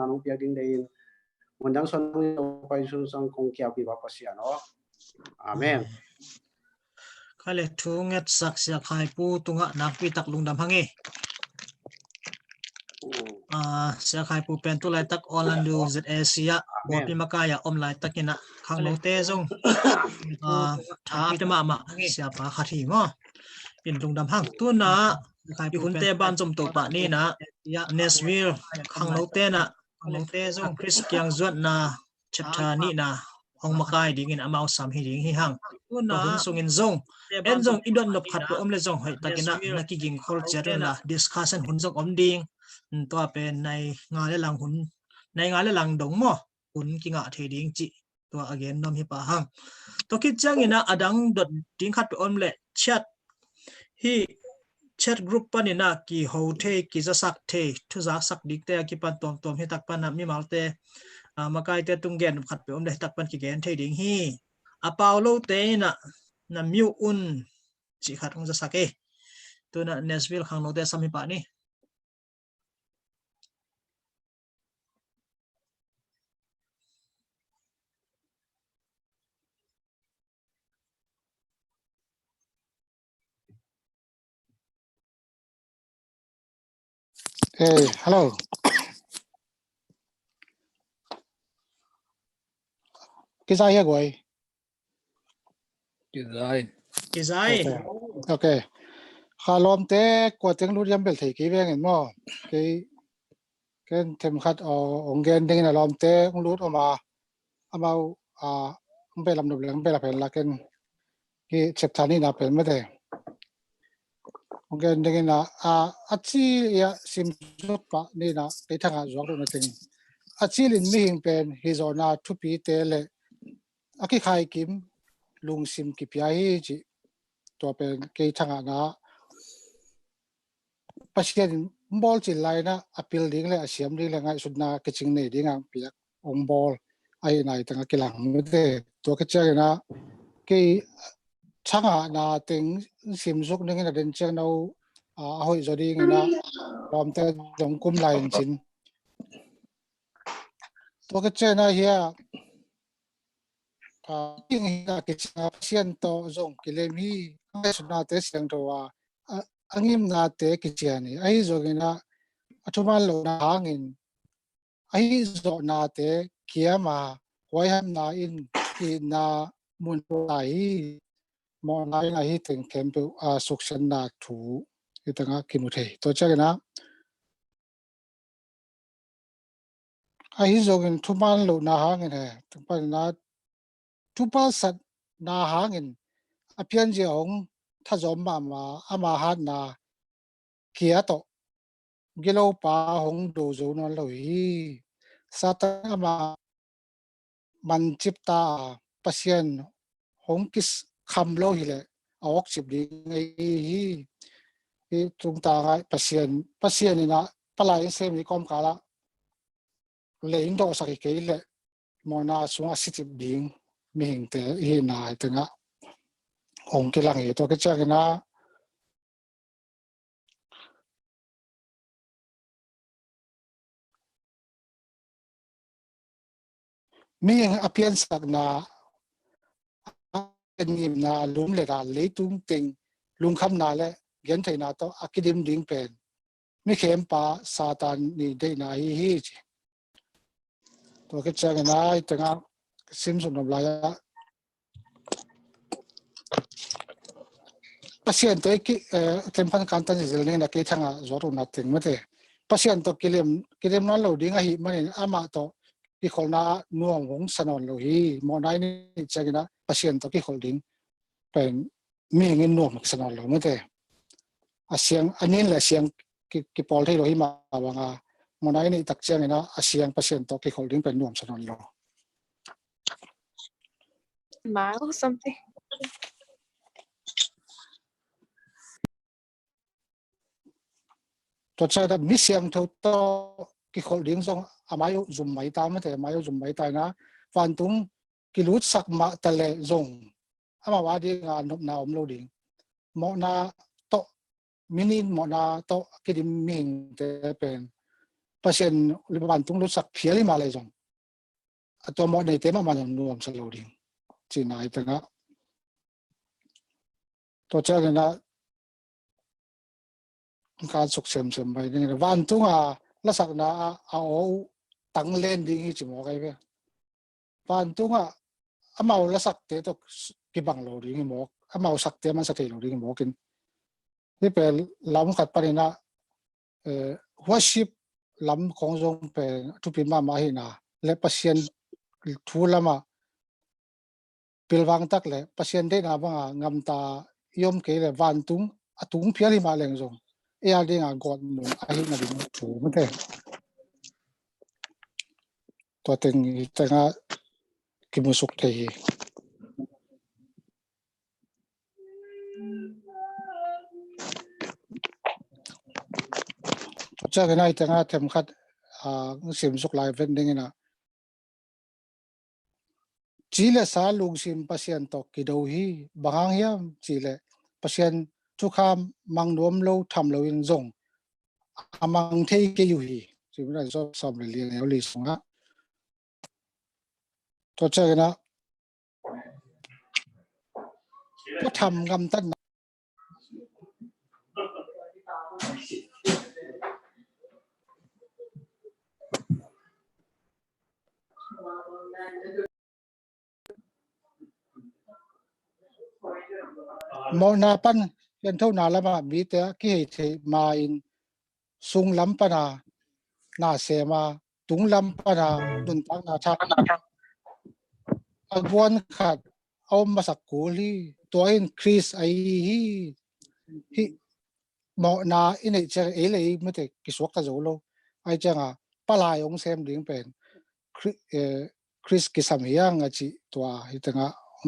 nung piak ding dein mundang son pai sun sang kong kiao ki ba pasiano amen khai thu nget sak sia khai pu tunga nak pi tak lungdam hangi sia khai pu pen tu lai tak Orlando ZSA bo pi makaya om lai takina khang lo te zong tha pe ma sia pa khathi ngo in lungdam hang tu na i hun te ban chom to pa ni na Nashville khang lo te na zong Chris kyang zuat na chapter ni na hong makai ding in amau sam hi ding hi hang tu na hun sung in zong en zong idon nop khat po om le zong hoi takina naki ging khol cher la discussion hun zong om ding to pe nai nga le lang hun nai nga le lang dong mo hun ki nga the ding chi to again nom hi pa hang to ki chang ina adang dot ding khat pe om le chat hi chat group panina ki ho the ki za sak the thu za sak dik te ki pan tom tom hi tak pan na mi mal te makai te tung gen khat pe om le tak pan ki gen the ding hi apaulo te na miu un chi khat ong za sak e to na Nashville khang no te sam hi pa ni Hey, hello. Kizai here, boy. Kizai. Okay. Khalom te kwateng lu jam bel thei ki veng en mo. Ki ken them khat ongen ding na lom te ong lut oma amau ong be lam no leng be la pen la ken ki chapter ni na pen ma de. Ongen ding na achi ya sim zot pa ni na pe thanga zok do na ting. Achi lin mi hing pen hi zona thu pi te le aki khai kim lung sim ki pia hi chi to pen ke thanga na pasien bol chi lai na apil ding le asiam ding le ngai sudna ke ching nei ding ang pia ong bol ai nai tanga kilang mu de to ke cha na ke changa na ting sim zuk ning na den chang no hoi zo ding na rom te dong kum lai chin to ke cha na hia ing ha ke cha pasien to zong ki le mi ngai sudna te siang to wa angim na te ki cha ni ai zo ge na atuma lo na hangin ai zo na te kia ma wai ham na in ki na mun lai mo nai na hi teng kem pe sukshan na thu itanga kimu the to cha na ai zo gen thuman lo na hangin he pa na thupa sat na hangin apian je ong tha zom ma ama ha na kia to gelo pa hong do zo no lo hi sata ama man chip ta pasien hong kis kham lo hi le awok chip ding hi tung ta ngai pasien ina palai sem ni kom kala le ing do sa ke le mona sunga sitip ding mi hing te hi na tenga hong ke lang hi to ke cha na mi apian sak na nim na lum le da le tung ting lung kham na le gen thai na to akidim ding pen mi khem pa satan ni de na hi to ke cha na tenga sim sum nom la ya pasien to ki tempan kan tan zel ne na ke thanga zoru na ting ma te pasien to kilem na lo ding a hi mani ama to ki kholna nuang hong sanon lo hi mo nai ni cha na pasien to ki holding pen mi ngin nuam sanon lo ma te asiang anin la siang ki pol thei lo hi ma wanga mo nai ni tak chang na asiang pasien to ki holding pen nuam sanon lo or something. To cha da mi siang tho to ki holding song amayo zum mai ta ma te amayo zum mai ta na fan tung ki lut sak ma ta le zong ama wa di nga nop na om lo ding mo na to minin mo na to ki dim ming te pen pasien ban tung lu sak phiali ma le jong ato mo nei te ma man nuam sa lo ding chi nai ta nga to cha na ka suk sem bai ni van tung la sak na a o tang len ding hi chi mo kai ve van tung amau la sak te to ki bang lo ding mo amau sak te man sa te lo ding mo kin ni pe lam khat pa na worship lam khong jong pe tu pi ma hi na le pasien thu lama pilwang tak le pasien de na banga ngam ta yom ke le van tung atung phiali ma leng jong e a ding a god mun a hi na ding thu ma te to teng ta nga ki mu suk te hi to cha ga nai ta nga them khat sim suk lai ven ding na chile sa lung sim pasien to ki do hi bangang hiam chile pasien chu kham mang nom lo tham lo in zong amang thei ke yu hi chi na so som le li li sunga to cha na ko tham ngam tan mo na pan yen tho na lama mi te ki hei the ma in sung lam pana na se ma tung lam pana dun tak na thak agwan khat om masak kuli to in chris ai hi mo na in ei che e le me te ki sok ta zo lo ai changa pala yong sem ding pen chris ki sam hiang a chi to hi tanga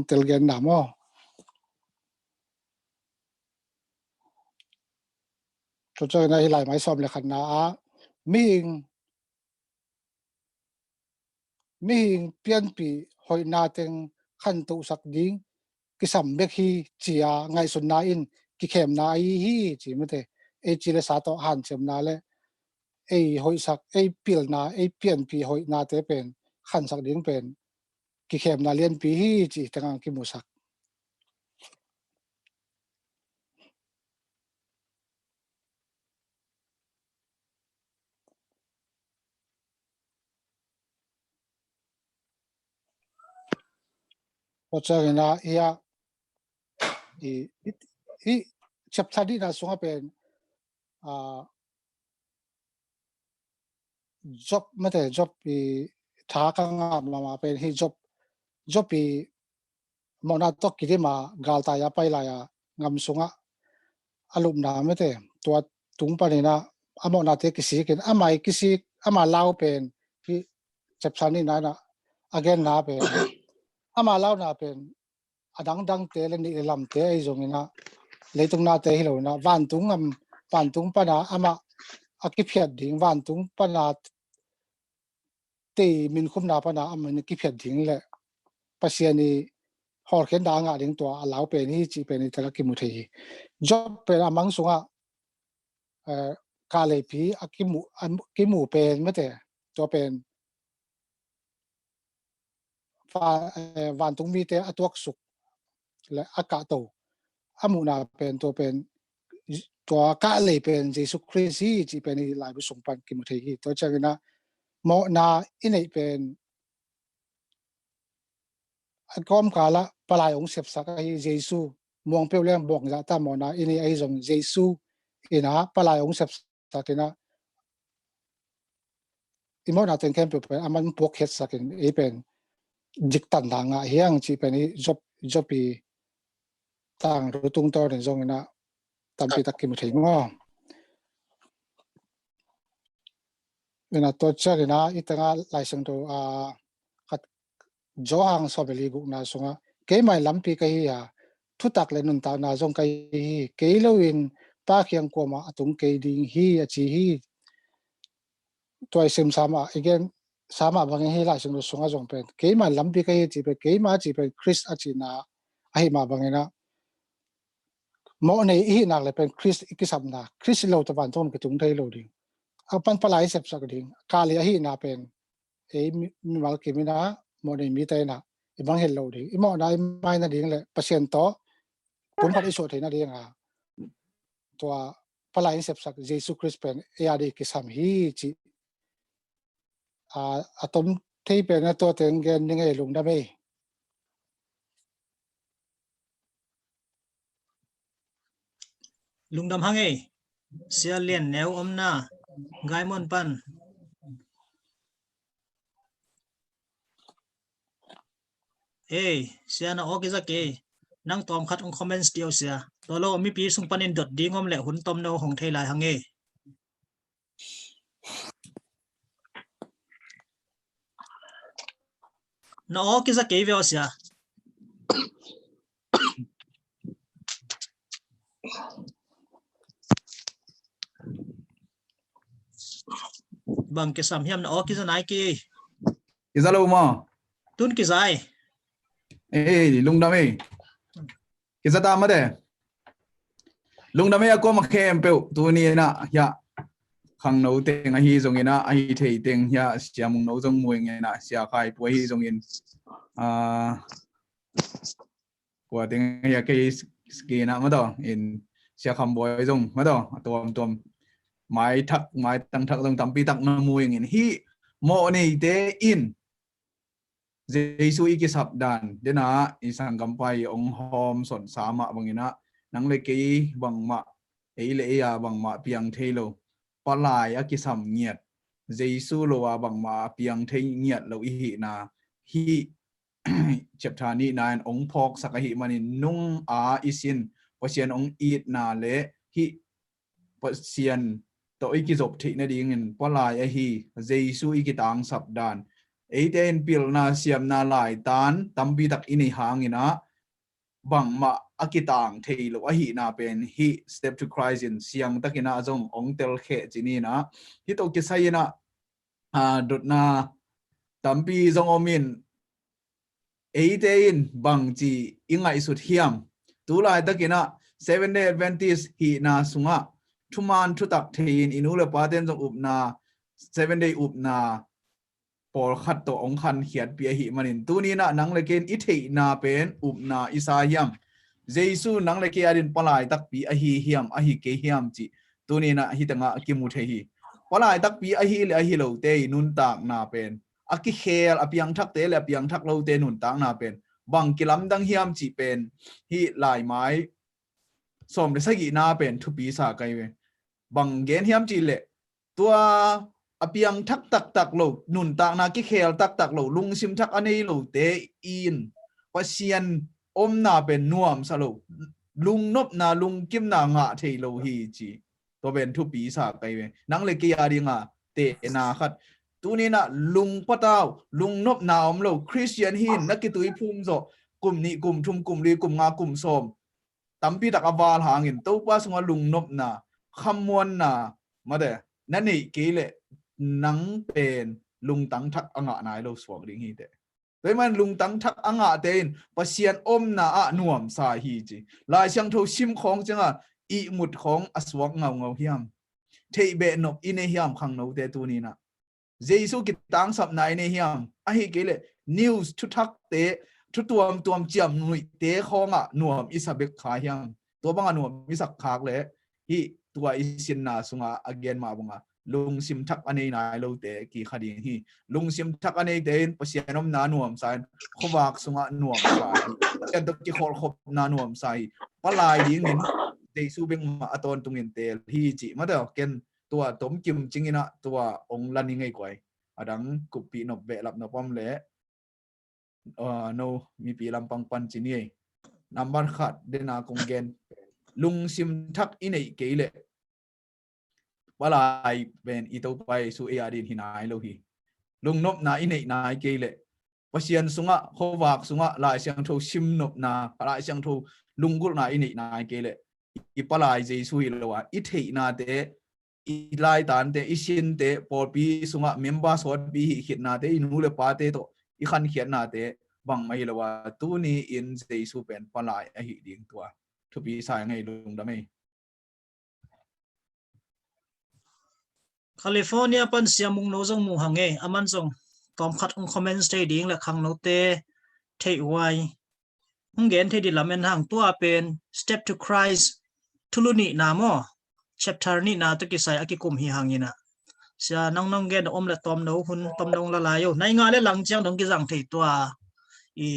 tel gen na mo to cha na hi lai mai som le khan na a mi pian pi hoi na teng khan tu sak ding ki sam bek hi chia ngai sun na in ki khem na hi chi mate e chi le sa to han chem na le e hoi sak e pil na e pian pi hoi na te pen khan sak ding pen ki khem na lian pi hi chi tang ki mu sak o cha na ya i chap thadi na sunga pen job mate job pi tha ka nga ma pen hi job pi mo na to ki ma gal ta ya pai la ya ngam sunga alum na mate to tung pa ni na amo na te kisi ken amai kisi ama lao pen hi chap sani na na again na pen ama lao na pen adang dang te le ni lam te ai zong ina leitung na te hi lo na van tung pa na ama akiphiat ding van tung pa na te min khum na pa na aman ki phet ding le pasiani hor khen da nga ding to alau pe ni chi pe ni ta ki mu thei job pe amang sunga ka le pi ki mu pe mate to pen van tung mi te atuak suk le aka to amu na pen to pen to ka le pen jesu christ hi chi pe ni lai bu sung pan ki mu thei to changina mo na inei pen kom kala palai ong sep sak ai jesu muang pe leng bong za ta mo na ini ai jong jesu ina palai ong sep sakina imo na ten kem pe aman pok het sakin e pen jik tan da nga hiang chi pen jopi tang rutung tor den jong ina tampi tak ki mu thei ngo ina to chagina itanga laisang to khat jo hang so beli gu na sunga ke mai lampi ka hi ya thu tak le nun ta na jong kai hi ke lo in pa khiang ko ma atung ke ding hi a chi hi toy sim sama again sama bang hi la sing sunga jong pen ke mai lampi ka hi chi pe ke ma chi pe chris a chi na a hi ma bang ina mo nei hi na le pen chris ki sam na chris lo ta ban ton ke tung thai lo ding apan palai sep sak ding kali hi na pen e mi mal ke mina mo ni mi te na ibang hello ding imo na mai na ding le pasien to pum phat iso the na ding a to palai sep sak Jesus Christ pen e adi ki sam hi chi atom thei pen na to teng gen ning e lung da me lungdam hange sia lien neu omna gaimon pan sia na okiza ke nang tom khat ong comments dio sia tolo mi pi sung panin dot dingom le hun tom no hong thei lai hange na okiza ke veo sia bang ke sam hiam na okiza nai ki Izalo ma tun ki zai lungdame kizata made lungdame ako makhem pe tu ni na ya khang no teng a hi zong ina a hi thei teng ya siamung no zong mueng na sia khai pu hi zong in kwa teng ya ke ski na ma do in sia kham boy zong ma do tom mai tang thak zong tam pi tak na mueng in hi mo nei te in Jesu iki sabdan dena isang kampai ong hom son sama bangina nang le ke bang ma le ya bang ma piang thelo palai akisam nghiat Jesu lo wa bang ma piang thei nghiat lo hi na hi chapter ni nan ong phok sakahi manin nung isin pasien ong eat na le hi pasien to iki jop thi na ding in palai hi Jesu iki tang sabdan Eiten pil na siam na lai tan tambi tak ini hangina bang ma akitang theilo a hi na pen hi step to Christ in siang takina azong ong tel khe chini na hi to ki sayina dot na tambi zong omin eitein bang chi ingai sut hiam tu lai takina 7-day Adventist hi na sunga thuman thutak thein inule paten jong up na 7-day up na Paul khat to ong khan hiat pi hi manin tunina nang leken I thei na pen upna Isaiam Jesu nang leke adin palai tak pi a hi hiam a hi ke hiam chi tunina hi tanga ki mu the hi palai tak pi a hi le a hi lo te nun tak na pen a ki khel apiang thak te le apiang thak lo te nun tak na pen bang kilam dang hiam chi pen hi lai mai som le sagi na pen thu pi sa kai we bang gen hiam chi le tua apiang tak lo nun tak na ki khel tak lo lung sim thak anei lo te in pasian om na pen nuam sa lo lung nop na lung kim na nga thei lo hi chi to ben thu pi sa kai we nang le ki ari nga te na khat tu ni na lung pataw lung nop na om lo Christian hin na ki tui phum zo kum ni kum thum kum li kum nga kum som tampi tak awal hangin to pa sunga lung nop na khamwan na ma de na nei ke le nang pen lung tang thak anga nai lo swak ding hi te toy man lung tang thak anga ten pasian om na a nuam sa hi chi lai siang tho sim khong changa I mut khong aswak ngau hiam thei be nop ine hiam khang no te tu ni na Jesu ki tang sap nai ne hiam a hi ke le news thu thak te thu tuam chiam nui te khonga nuam isabek kha hiam to banga nuam isak khak le hi tua isin na sunga again ma bunga lung sim thak anei nai lo te ki khadi hi lung sim thak anei ten pasianom na nuam san khowak sunga nuam sa hi kan to ki khol khop na nuam sa hi palai ding in Jesu beng ma aton tungin tel hi chi ma da ken tua tom kim chingina tua ong lani ngai kwai adang kupi no be lap no pom le no mi pi lampang pan chini number khat dena kongen lung sim thak inei keile walai ben ito pai su e adin hinai lo hi lung nop na inei nai keile pasian sunga khowak sunga lai siang tho sim nop na lai siang tho lungul na inei nai keile ipalai Jesu hi lowa I thei na te I lai tan te isin te por pi sunga member sot bi hit na te inu le pa te to I khan khian na te bang mai lowa tu ni in Jesu pen palai a hi ding tua thu pi sai ngai lung da mai California pan siamung no zong mu hange aman zong tom khat ong comment stay ding la khang no te thei wai ong gen thei di lamen hang tua pen step to Christ thuluni na mo chapter ni na to ki sai akikum hi hangina sia nong gen om la tom no hun tom nong la la yo nai nga le lang chang dong ki jang thei tua i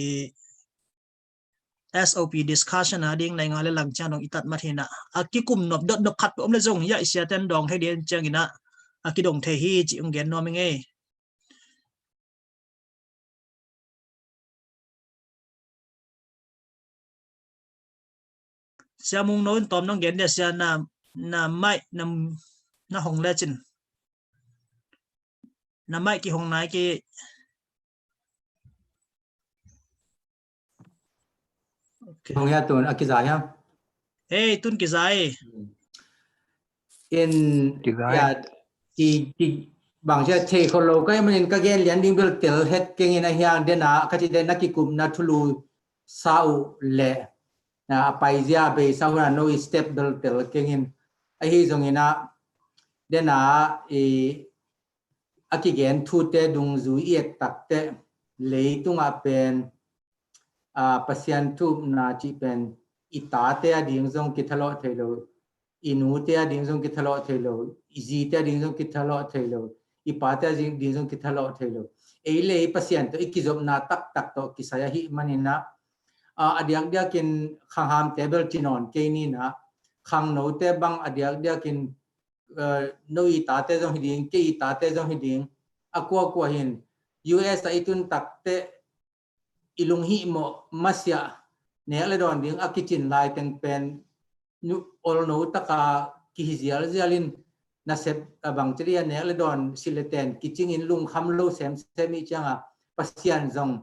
SOP discussion ading nai nga le lang chang dong itat mathina akikum nop dot nop khat om le zong ya sia ten dong thei den changina akidong thei hi chi ong gen no mi nge sia mung no tom nong gen de sia na mai na hong le chin na mai ki hong nai ki Hong ya tun akizai ha. hey tun ki zai In ya ki bang ja the ko lo ka man ka gen lian ding bil tel het keng in a hyang de na ka ti de na ki kum na thulu sau le na pai zia be sau na no step bil tel keng in a hi zong ina de na e aki gen thu te dung zu iek tak te le tung a pen pasian tu na chi pen ita te ding zong ki thalo thelo inu te ding zong ki thalo thelo izi te ding zong ki thalo thelo ipa te ding zong ki thalo thelo e le pasian to ikizom na tak tak to kisaya hi manina adiak dia kin khang table chinon ke ni na khang no te bang adiak dia kin no ita te zong hiding ke ita te zong hiding akwa hin US ta itun tak te ilung hi mo masya ne le don ding akichin lai ten pen nu ol no taka ki hizial zialin na sep abang tria ne le don sileten kiching in lung kham lo sem semi changa pasian zong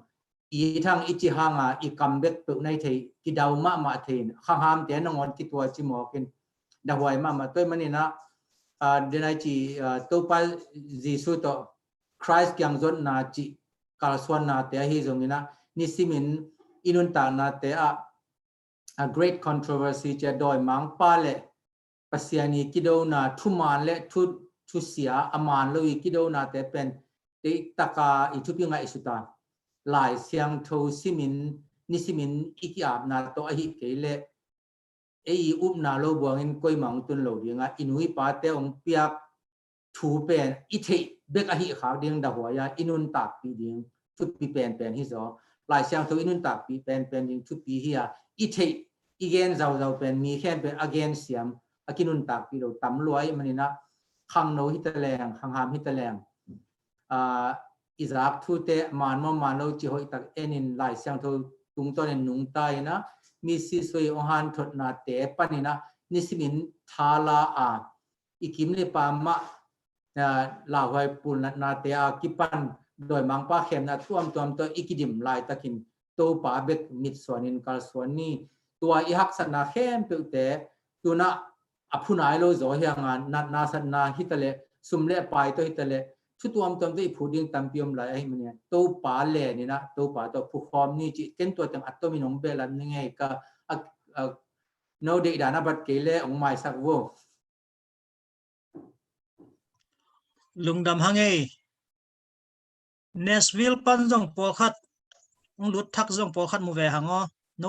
i thang ichi hanga i comeback pe nai thei ki daw ma thein khang ham te nongon ki tua chi mo kin da hoi ma toy manina denai chi to pa jisu to Christ kyang zon na chi kalswan na te hi zongina nisimin inun ta na te a great controversy che doi mang pa le pasiani kido na thuman le thu sia aman lo kido na te pen te taka itupinga isuta lai siang tho simin nisimin ikiap na to hi kele ei up na lo buangin koi mang tun lo dinga inui pa te ong piak thu pen i thei bek a hi kha ding da huaya inun tak pi ding thu pi pen hi zo lai siang tho inun tak pi pen ding thu pi hi i thei igen zau pen mi khen pen again siam akinun tak pi lo tam loi manina khang no hi taleng khang ham hi taleng izak thu te man lo chi hoi tak enin lai siang tho tung ton en nung tai na mi si soi ohan thot na te panina nisimin thala ikim le pa ma la hoi pul na te kipan doi mang pa khem na tuam to ikidim lai takin to pa bet mit sonin kal soni tua i hak sat na khem pe te tuna aphunai lo zo hianga na sat na hitale sumle pai to hitale thu tuam te phuding tampiom lai ai mania to pa le ni na to pa to phu khom ni chi ken to tang atomi nong belan ni ngai ka no de dana bat kele ong mai sak wo lungdam hange Nashville pan zong pol khat ong lut thak zong pol khat mu ve hango no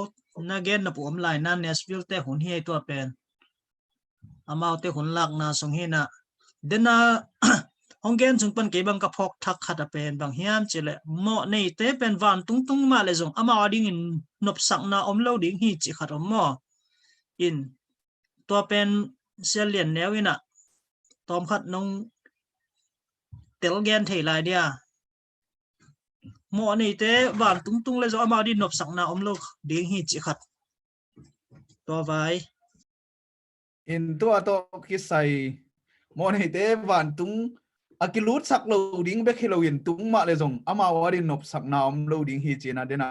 na gen na pu om lai na Nashville te hun hi to pen amau te hun lak na song hi na dena hong gen chung pan ke bang ka phok thak khat a pen bang hiam chile mo nei te pen van tung ma le zong ama ding in nop sak na om lo ding hi chi khat om mo in to pen selian newina tom khat nong tel gen thei lai dia mo nei te van tung le zo ama di nop sak na om lo ding hi chi khat to vai in to kisai mo nei te van tung akilut sak lo ding be khilo in tung ma le zong ama wari nop sak na om lo ding hi china dena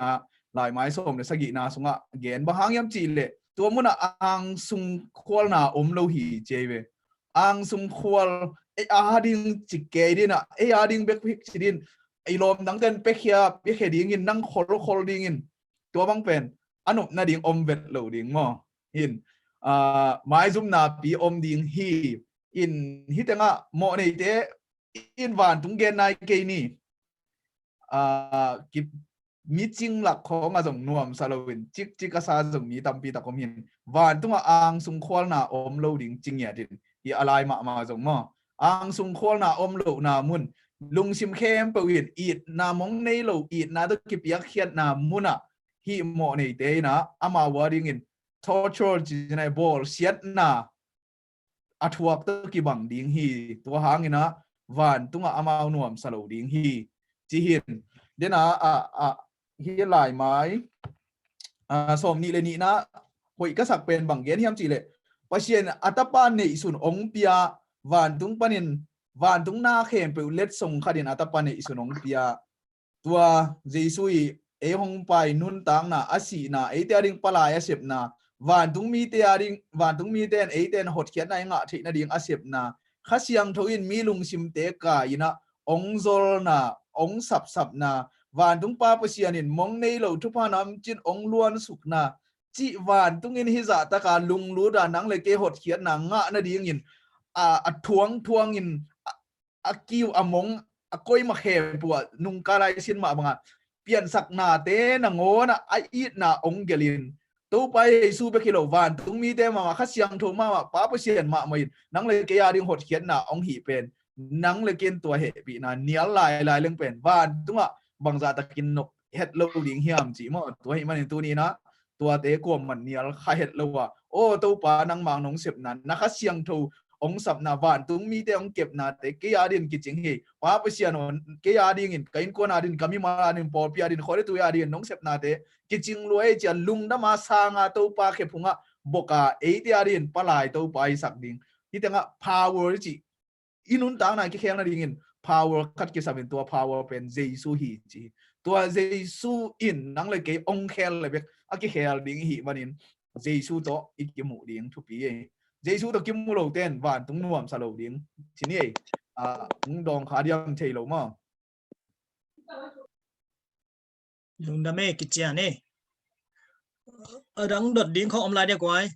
lai mai som le sagi na sunga gen ba hang yam chi le to muna ang sung khol na om lo hi chewe ang sung khol ading chike dina ading be phik chidin ilom nang ten pe khia pe kheding in nang khol ding in to bang pen anup na ding om vet lo ding mo in mai zum na pi om ding hi in hitenga mo nei te in van tung gen nai ke ni kip meeting lạc khó nga dòng nuam salawin chik chik asa dòng mi tampi ta kom hin van tung ang sung khol na om lo ding ching ya din hi alai ma dòng mo ang sung khol na om lo na mun lung sim khem pe win it na mong nei lo it na to kip yak khiat na muna hi mo nei te na ama waring in torture jinai ball siat na athuak to ki bang ding hi to hangina van tunga ama nuam salo ding hi chi hin dena hi lai mai som ni le ni na hoi ka sak pen bang gen hiam chi le pasien atapa nei sun ong pia van tung panin van tung na khem pe let song khadin atapa nei sun ong pia tua jesui e hong pai nun tang na asi na e te ring pala ya sep na van tung mi te aring van tung mi ten e ten hot khiat na nga thi na ding asep na khasiang thoin mi lung sim te ka ina ong zol na ong sap na van tung pa pasianin mong nei lo thu pa nam chin ong luan suk na chi van tung in hi za ta ka lung lu da nang le ke hot khiat na nga na ding in thuang in kiu among koi ma khe pu nung ka lai sin ma banga pian sak na te na ngo na ai it na ong gelin to pai su be kilo van tung mi te ma kha siang tho ma pa pa sian ma mai nang le ke ya ding hot khiat na ong hi pen nang le ken tua he bi na nial lai leng pen van tunga bangza ta kin nok het lo ding hiam chi mo tua hi man tu ni na tua te ko man nial kha het lo wa o to pa nang mang nong sep nan na kha siang tho ong sap na van tung mi te ong kep na te ke ya din ki ching hi pa pa sian on ke ya ding in kain ko na din kami ma din por pia din khore tu ya din nong sep na te ki ching lo e chan lung na ma sa nga to pa khe phunga boka e te ya din palai to pai sak ding hi tenga power chi inun tang na ki kheng na ding in power khat ki samin tua power pen jesu hi chi tua jesu in nang le ke ong khel le bek a ki khel ding hi manin jesu to ikimu ding thu pi e jesu to kim lo ten van tung nuam sa lo ding chi ni ung dong kha diam thei lo ma lung da me ki chia ne rang đột điên không om lại đi quái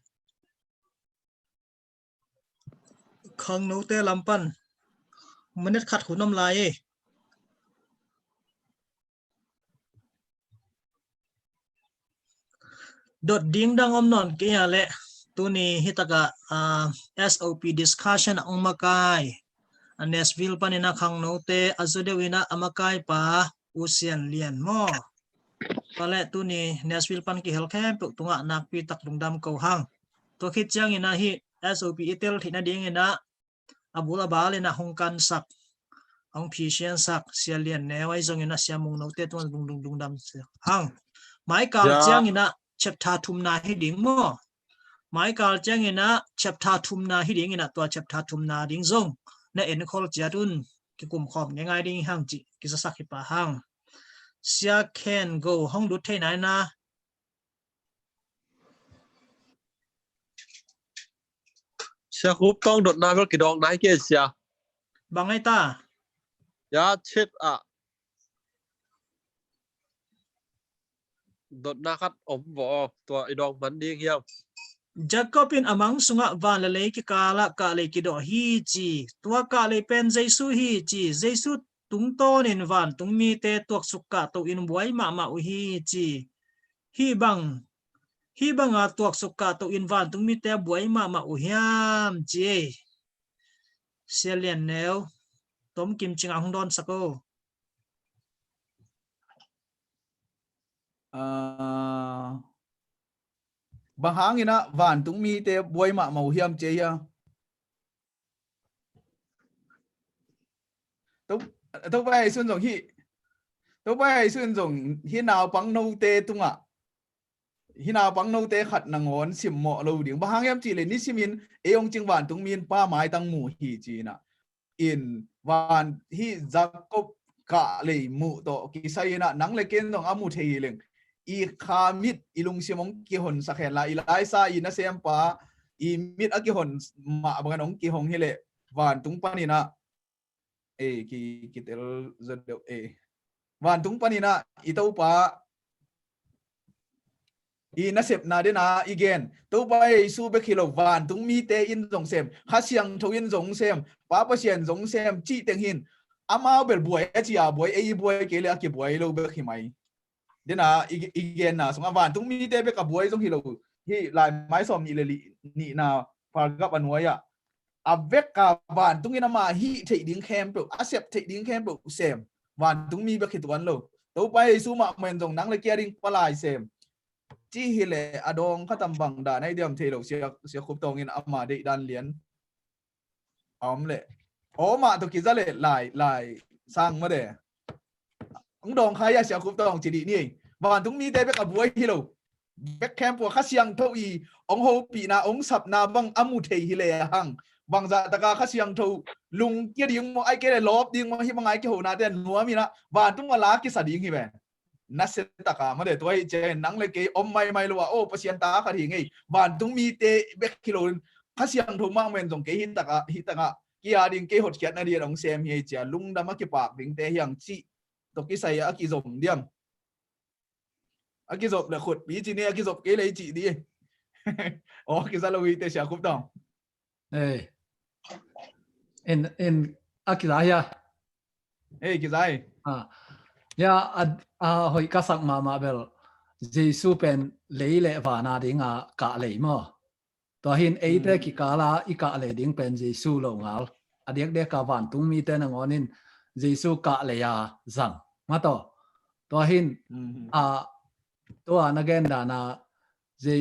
khang nấu te làm pan mình net khát khốn om lại đột điên đang om non kia lệ tu ni hitaka SOP discussion ông makai Nashville panina khang nấu te azudewina amakai pa usian lian mo pale tu ni Nashville pan ki helkhem pu tunga nakpi tak lungdam ko hang to khit chang ina hi SOP itel thina ding ina abula bale na hongkan sak ong phisian sak sialian newai zong ina siamung note tu lungdam hang mai kal chang ina chaptha thumna hi ding mo mai kal chang ina chaptha thumna hi ding ina to chaptha thumna ding zong na en khol chiatun ki kum khom ngai ding hang chi ki sa sak hi pa hang sia can go hong du the nai na sia khúc tong đột na cái dong nai kia sia bằng ai ta ya chết đột na khát ống vỏ tua idong man ding hiam Jacobin amang sunga van le ki kala ka le ki do hi chi tua ka le pen jesu hi chi jesu tung ton in van tung mi te tuak sukka to in buai ma u hi chi hi bang a tuak sukka to in van tung mi te buai ma u hiam chi selian neo tom kim ching ang don sako bang hang ina van tung mi te boy ma mau hiam che ya to bai sun jong hi nào bang nâu te tunga hi nào bang nâu te khat na ngon sim mo lo ding bang hang yam chi le ni simin e ong ching van tung min pa mai tang mu hi chi na in van hi Jacob ka le mu to ki sai na nang le ken dong amu thei leng i khamit ilung simong ki hon sa khela ilai sa ina sem pa i mit aki hon ma bangan ong ki hong hele van tung panina ki tel zado van tung panina itau pa i na sep na de na again to pai su be khilo van tung mi te in jong sem kha siang tho in jong sem pa pa sian jong sem chi teng hin ama bel boy chi a boy e boy ke le ki boy lo be khi mai de na again na song van tung mi te be ka boy jong hilo hi lai mai som ni le ni na pa gap an wa ya a vek ka van tung ina ma hi thei ding khem pro a sep thei ding khem pro sem van tung mi be khit wan lo to pai su ma men jong nang le kia ding palai sem chi hi le adong khatam bang da nai diam thelo sia khup tong in amma de dan lian om le oma to ki zale lai sang ma de ong dong khaya sia khup tong chi di ni van tung mi te be ka buai hi lo back camp po kha siang tho i ong ho pi na ong sap na bang amu thei hi le hang bang za ta ka kha siang tho lung kia ding mo ai ke le lop ding mo hi mangai ke ho na te nuwa mi na van tung la ki sa ding hi ben na se ta ka ma de toy che nang le ke om mai lo o pasien ta kha thi ngai van tung mi te be kilo kha siang tho mang men jong ke hi ta ka ki a ding ke hot khiat na di dong sem hi cha lung da ma ki pak ding te hiang chi to ki sai a ki zom diam a ki zop la khut bi chi ne a ki zop ke le chi di o ki za lo wi te sha khup dong in akila ya ki zai ya hoi ka sak ma bel Jesu pen leile va na dinga ka le mo to hin e te ki kala I ka le ding pen Jesu lo ngal adiak de ka van tung mi te na ngonin Jesu ka le ya zang ma to hin to an again da na je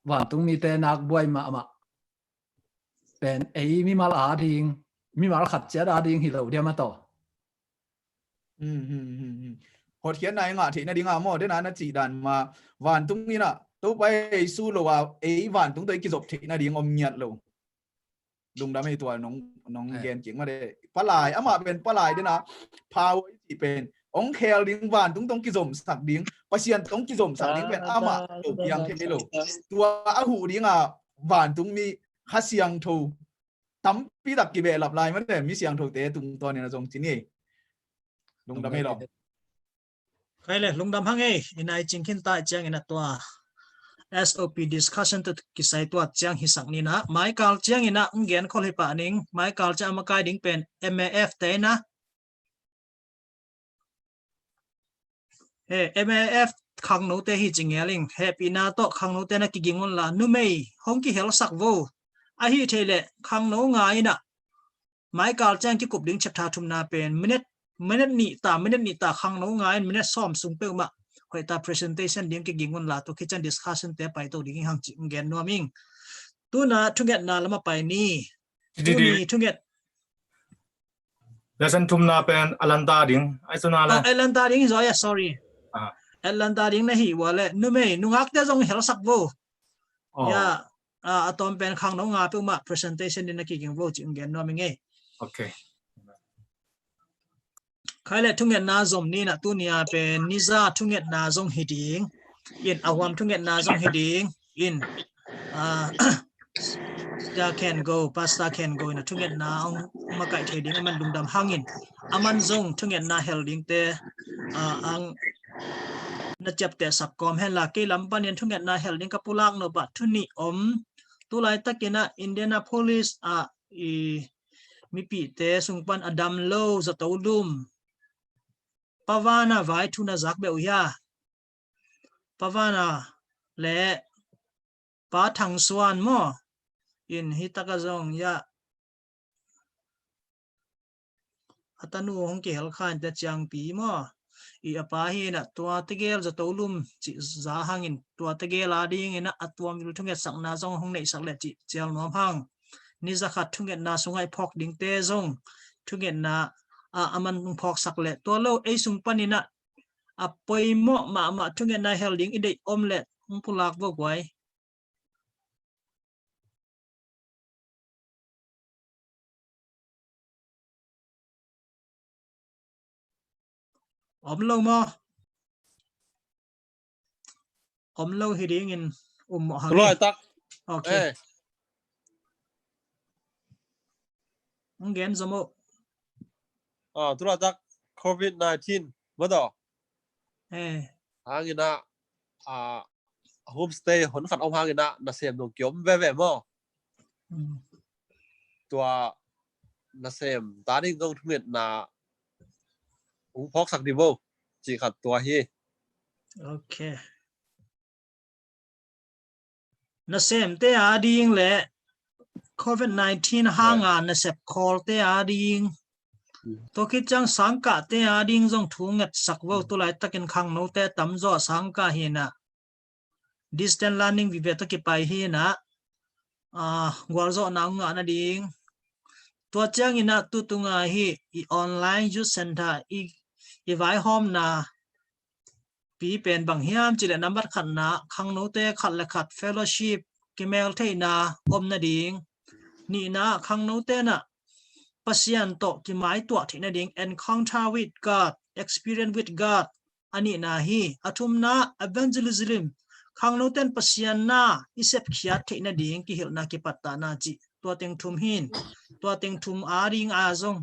van tung mi te nak boy ma pen e mi mal a ding mi mal khat cha da ding hi lo dia ma to hot khian nai nga thi na dinga mo de na chi dan ma van tung ni na to pai su lo wa e van tung toi ki zop thi na ding om nyat lo lung da mai tua nong gen ching ma de palai ama ben palai de na pau chi pen ong khel ding van tung tong ki zom sak ding pasien tong ki zom sak ding pen ama to yang the lo tua a hu ding a van tung mi kha siang tho tam pi dak ki be lap lai ma de mi siang tho te tung to ne na jong chi ni lung da mai lo kai le lung dam hang e inai chingkin ta chang ina tua SOP discussion to kisai tua chang hi sak ni na mai kal chang ina ngen khol hi pa ning mai kal cha ma kai ding pen MAF te na MAF khang no te hi chingeling happy na to khang no te na ki gingon la nu mei hong ki hel sak vo a hi thele khang no nga ina mai kal chang ki kup ding chaptha thum na pen minute ni ta khang no nga in minute som sung pe ma hoi ta presentation ding ki gingon la to kitchen discussion te pai to ding hang chi ngen no ming tu na thunget na lama pai ni tu ni thunget lesson thum na pen alanta ding ai suna la alanta ding zo ya sorry alanta ding na hi wale nu me nungak te jong hel sak vo ya atom pen khang no nga pe ma presentation din na ki ging vo chi ngen no ming e okay khai le thunget na zom ni na tu nia pen niza thunget na zong hiding in awam thunget na zong hiding in da can go pasta can go na thunget na ma kai theding aman lungdam hangin aman zong thunget na helding te ang na chap te sap kom hen la ke lam pan thunget na helding ka pulak no ba thuni tu lai takina Indianapolis mi pi te sungpan adam lo za tolum pavana vai thuna zak be uya pavana le pa thang suan mo in hitaka zong ya atanu hong ke hel khan te chang pi mo I apa hi na tua tegel za tolum chi za hangin tua tegel ading ina atwam lu thunget sak na zong hong nei sak le chi chel nom hang ni za khat thunget na sungai phok ding te zong thunget na aman phok sak le to lo ei sung panina apoi mo ma thunget na helding idei omlet pulak bo gwai om lo hi ding in mo hang Rồi tắc. okay ngen zomo Rồi tắc COVID-19 bắt đầu. eh Hangina homestay hon khat om hangina na sem no kyom ve mo tua na sem tani dong thmet na ung phok sak di bo chỉ khat tua hi okay na sem te a ding le COVID-19 hanga na sep call te a ding to ki chang sangka te a ding jong thu ngat sak wo tu lai takin khang no te tam zo sangka hi na distance learning vi ve to ki pai hi na gwal zo na nga na ding to chang ina tu tunga hi online youth center i vai home na pi pen bang hiam chile number khat na khang no te khat le khat fellowship ki mail the na om na ding ni na khang no te na pasian to ki mai to thina ding encounter with God experience with God ani na hi athum na evangelism khang no ten pasian na isep khia thina ding ki hil na ki patta na chi to teng thum hin to teng thum a ring a zong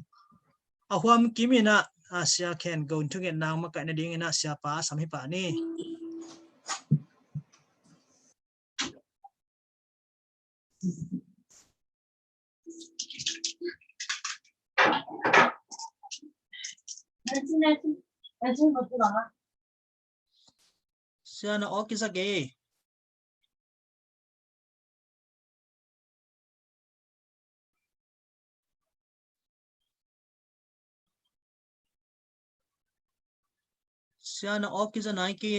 ahwam kimina asia can go into get nang ma ka na ding ina sia pa sam hi pa ni sia na okisa ge sia na okisa nai ki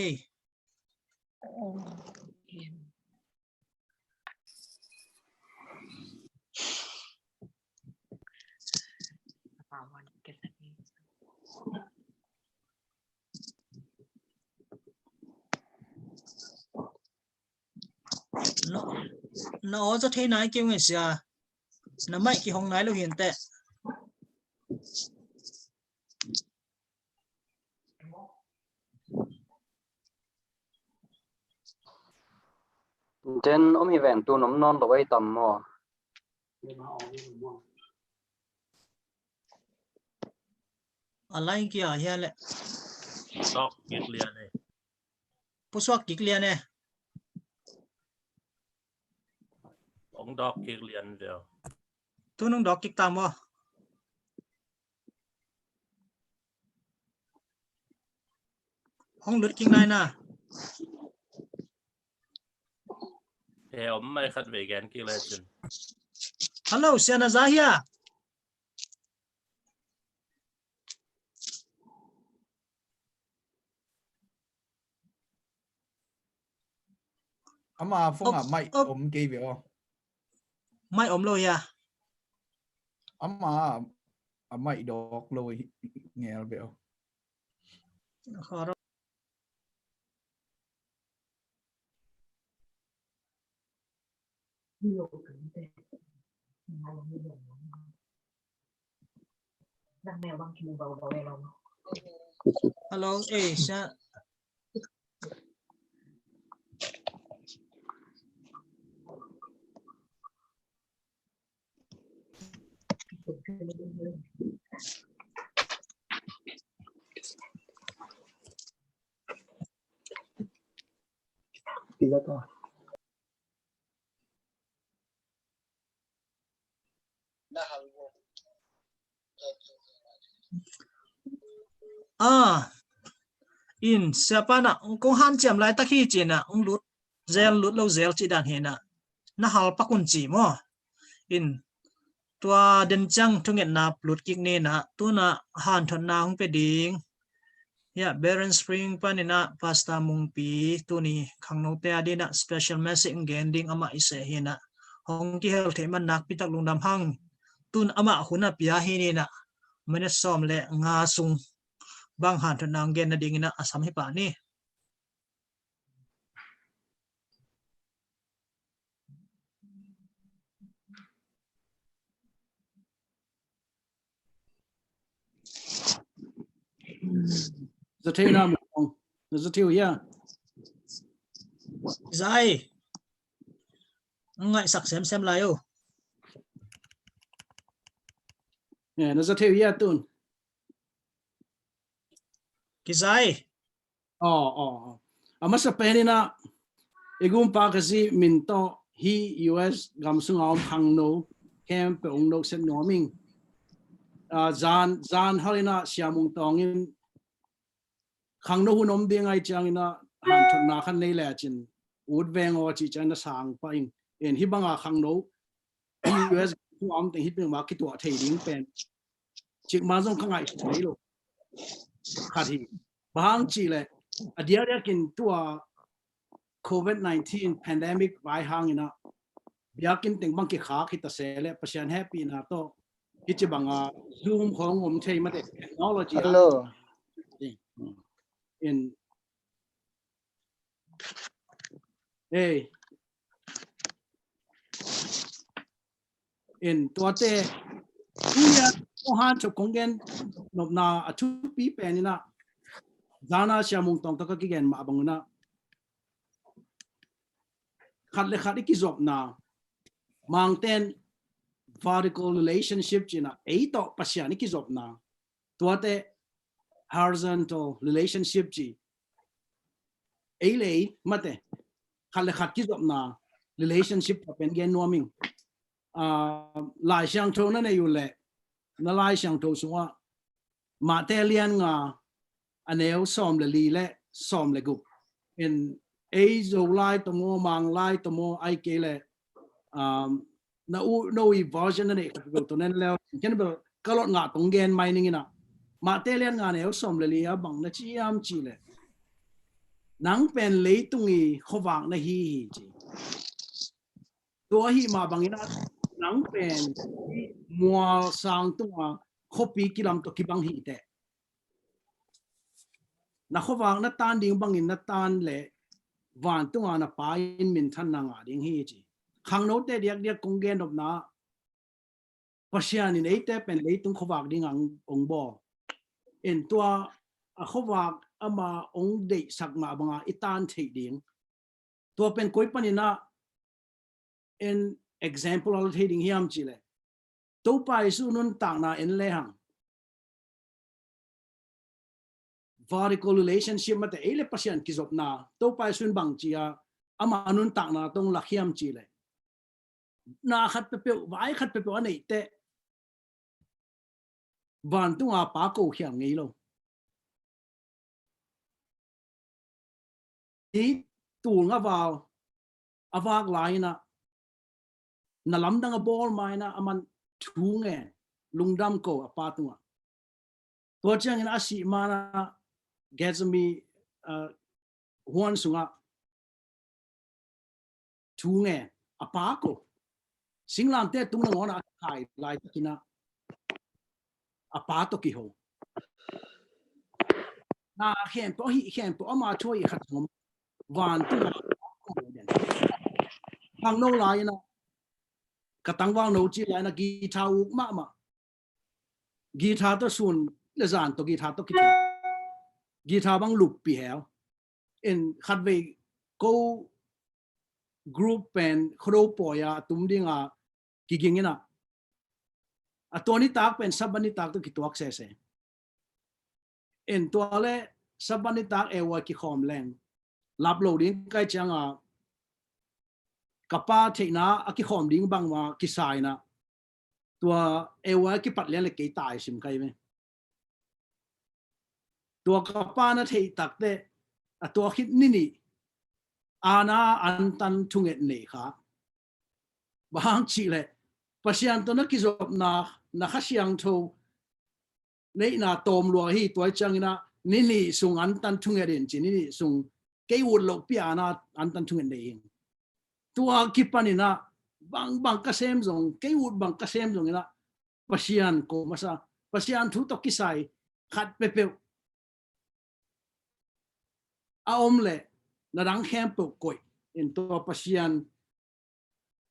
nó cho thế này kêu người xia nó mấy cái hông này lo hiện tại Trên ôm hi vẹn tu nấm non đổi tầm mò alai kia ya le dog kik lian này puswak kik lian ne ông dog kik lian về tu nung dok kik tam mo hong lut king nai na thế ông mai khát về gan kik lian hello sia na zahia ama phong mai ke ve mai om lo ya ama mai dok lo ngel ve hello sia in siapa na kong han cham lai ta khi chi na lut lo zel chi dan he na hal pa kun chi mo in tua den chang thunget na lut kik ne na tu na han thon na hung pe ding ya Barren Spring panina pasta mung pi tu ni khang no te adina special message ending ama ise he na hong ki hel the man nak pi tak lung dam hang tun ama huna pia he ni na mane som le nga sung bang han thon na gen na ding na asam hi pa ni Giờ thế nào một giờ thiếu ya zai ngai sak xem lai ô nè nó giờ thiếu ya tuần ki zai mà sao bên na egum pa kasi minto hi US gam sungam hang no kem pe ong no sen noming zan halina siamung tongin hang no hunom ding ai changina han thon na khan nei la chin ud veng o chi chana sang pa in hi banga hang no US am te hi ping ma ki to thei ding pen chik ma zong khangai nei lo khati bang chi le adia ya kin tua COVID-19 pandemic vai hangina biakin ting bang ki kha ki ta sele pasien happy na to ki chi banga zoom khong om thei ma te technology Hello. in hey in tua te tuya o han cho kongen nop na atu pi penina zana siamung tong ta ka ki gen ma banguna khat le khat ki zop na mangten vertical relationship china ei to pasiani ki zop na tua te horizontal relationship chi ei le mate khat le khat ki zop na relationship ta pen gen noming lai xiang tho na ne yu le na lai xiang tho suwa ma te lian nga aneu som le li le som le gup in ei zo lai to mo mang lai to mo ai ke le na u no i version na ne ko to nen le ken be kalot nga tong gen mining ina ma te lian nga ne som le li a bang na chi am chi le nang pen le tungi khowang na hi chi to hi ma bang ina nang pen mua sang tunga khopi kilam to kibang hi te na khowang na tan ding bang in na tan le van tunga na pa in min than na nga ding hi chi khang no te diak diak kong gen of na pasian in ate pen le tung khowak ding ang ong bo in tua a khowak ama ong de sak ma banga itan thei ding tua pen koi panina in example al thei ding hiam chi le to pai su nun ta na in le hang vertical relationship mate ele pasian kizop na to pai sun bang chia ama nun ta na tong lakhiam chi le na khat pe pe vai khat pe pe anei te van tu a pa ko khiam ngei lo ti tu nga vào avak lai na lam dang a ball mai na aman thu nge lungdam ko apa tu to chang in asi mana gazmi huan sunga thu nge apa ko singlam te tung na ngona khai lai kina apa to ki ho na khen to hi khen to ama choi khat ngom van tu hang no lai na katang wang no chi lai na guitar u ma guitar to sun le zan to guitar to ki guitar bang loop pi hel in khat ve ko group pen khro poya tum dinga ki gingina atoni tak pen sabani tak to ki to access in toale sabani tak ewa ki khom leng lap loading kai changa kapa theina aki khom ding bang wa ki sai na tua ewa ki pat le ke tai sim kai me tua kapa na thei tak te a tua khit ni ana an tan thunget nei kha bang chi le pasian to na ki zop na khasiang tho nei na tom lo hi toy changina ni sung an tan thunget in chi ni sung ke wul lo pia na an tan thunget nei tua ki panina bang ka sem zong ke wul bang ka sem zong ina pasian ko masa pasian thu to ki sai khat pe pe a omle na dang khem pe koi in to pasian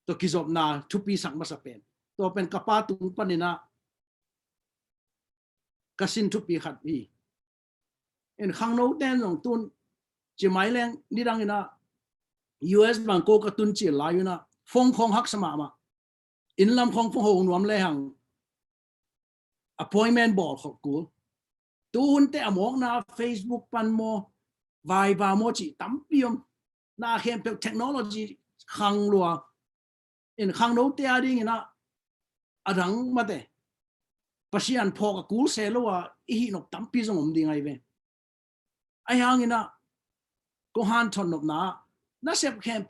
to ki zop na thu pi sang masa pen to pen kapa tung panina kasin thu pi khat bi in khang no ten long tun chi mai leng ni dang ina US bang ko ka tun chi la yuna phong khong hak sama ma in lam khong phong ho nuam le hang appointment board khok ku tun te amok na Facebook pan mo vai ba mo chi tam piom na khem pe technology khang lua in khang no te ading ina adang mate pasian phok kul se lowa I hi nok tampi jong om ding ai ve ai hang ina ko han thon nop na sep khem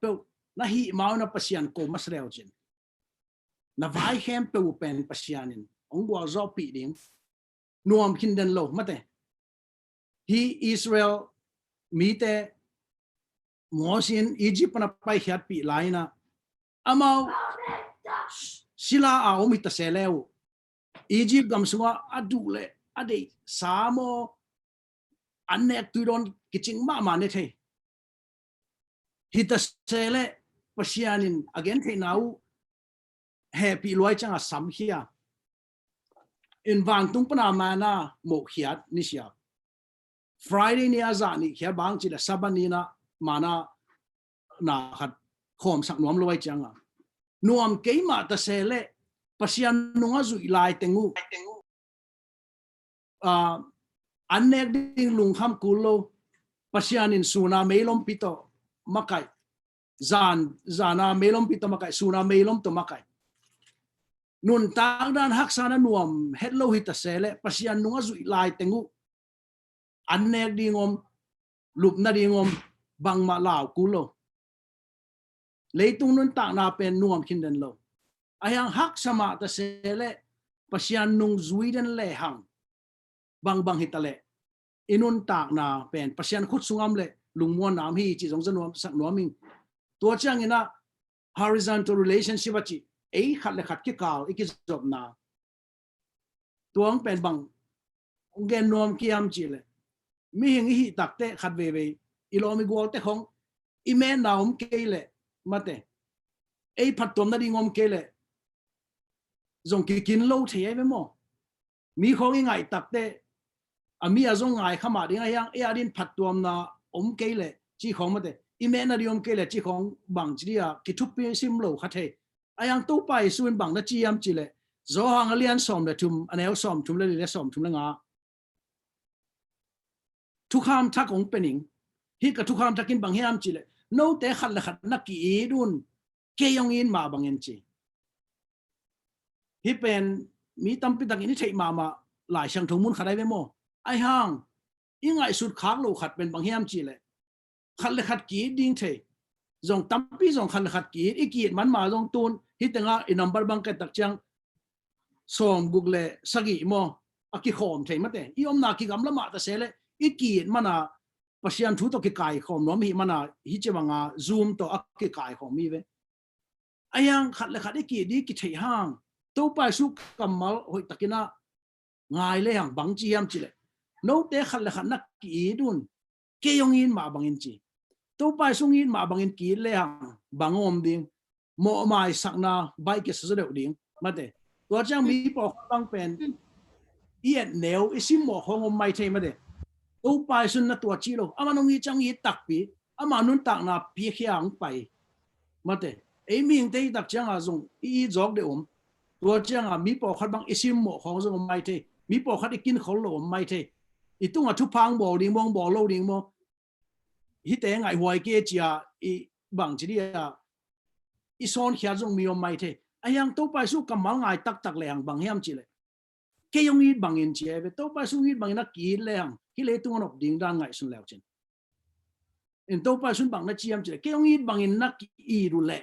pe na hi mau na pasian ko masrel chin na vai khem pe pen pasianin ong gwa zo pi ding nuam kin den lo mate hi Israel mi te mosin Egypt na pai hiat pi laina amau sila a omi ta seleu Egypt gam sunga adule ade samo anek tuidon kiching ma ne the hita sele pasianin again the now happy loi changa sam hia in wang tung pana mana mo hiat ni sia Friday ni azani hia bang chi la sabani na mana na khat khom sak nuam loi changa nuam keima ta sele pasian nunga zu ilai tengu anek ding lung kham kulo pasianin suna melom pito makai zana melom pito makai suna melom to makai nun tang dan hak sana nuam hello hita sele pasian nunga zu ilai tengu anek dingom lup na dingom bang ma law kulo leitung nun tak na pen nuam khinden lo ayang hak sama ta sele pasian nung zuiden le hang bang hitale inun tak na pen pasian khut sungam le lungmon nam hi chi jong zanom sak noming to chang ina horizontal relationship chi ei khat le khat ki kaw iki job na tuang pen bang ngen nom kiam chi le mi hing hi takte khat ve ilomi gol te khong imen naum ke le mate ei phatom na dingom ke le zong ki kin lo the ai mo mi khong ngai takte ami azong ngai khama ding ayang e adin phatom na om ke le chi khong mate imen na diom ke le chi khong bang chi ya ki thup pi sim lo khathe ayang to pai suin bang na chi am chi le zo hang alian som le tum anel som tum le som tum le nga thu kham thak ong pening hi ka thu kham thakin bang hiam chi le no te khat la khat na ki dun ke yong in ma bang en chi hi pen mi tam pi tak ini thei ma lai sang thong mun khadai ve mo ai hang ingai sut khak lo khat pen bang hiam chi le khat ki ding the zong tam pi zong khat ki iki man ma zong tun hi tenga i number bang ka tak chang som google sagi mo aki khom thei mate i om na ki gam lama ta sele iki mana pasian thu to ki kai khom nom hi mana hi chewanga zoom to aki kai khom mi ve ayang khat iki di ki thei hang to pa su kamal hoi takina ngai le hang bang chi am chi le no te khat na ki dun ke yong in ma bang in chi to pa sung in ma bang in ki le hang bangom ding mo mai sakna bai ke su de ding mate to chang mi po bang pen yet neo isim mo hong om mai the mate to pa sun na to chi lo ama nong i chang i tak pi ama nun tak na pi khiang pai mate e ming te tak chang a zong i jok de to chang a mi po khat bang isim mo hong zong mai the mi po khat ikin khol lo mai the itung a thu phang bo ding mong bo lo ding mo hi te ngai huai ke chia i bang chi dia i son khia jong mi om mai the ayang to pa su kamal ngai tak leng bang hiam chi le ke yong i bang in chi ve to pa su i bang na ki leng hi le tung op ding dan ngai sun leo chen in to pa sun bang na chiam chi le ke yong i bang in na ki i ru le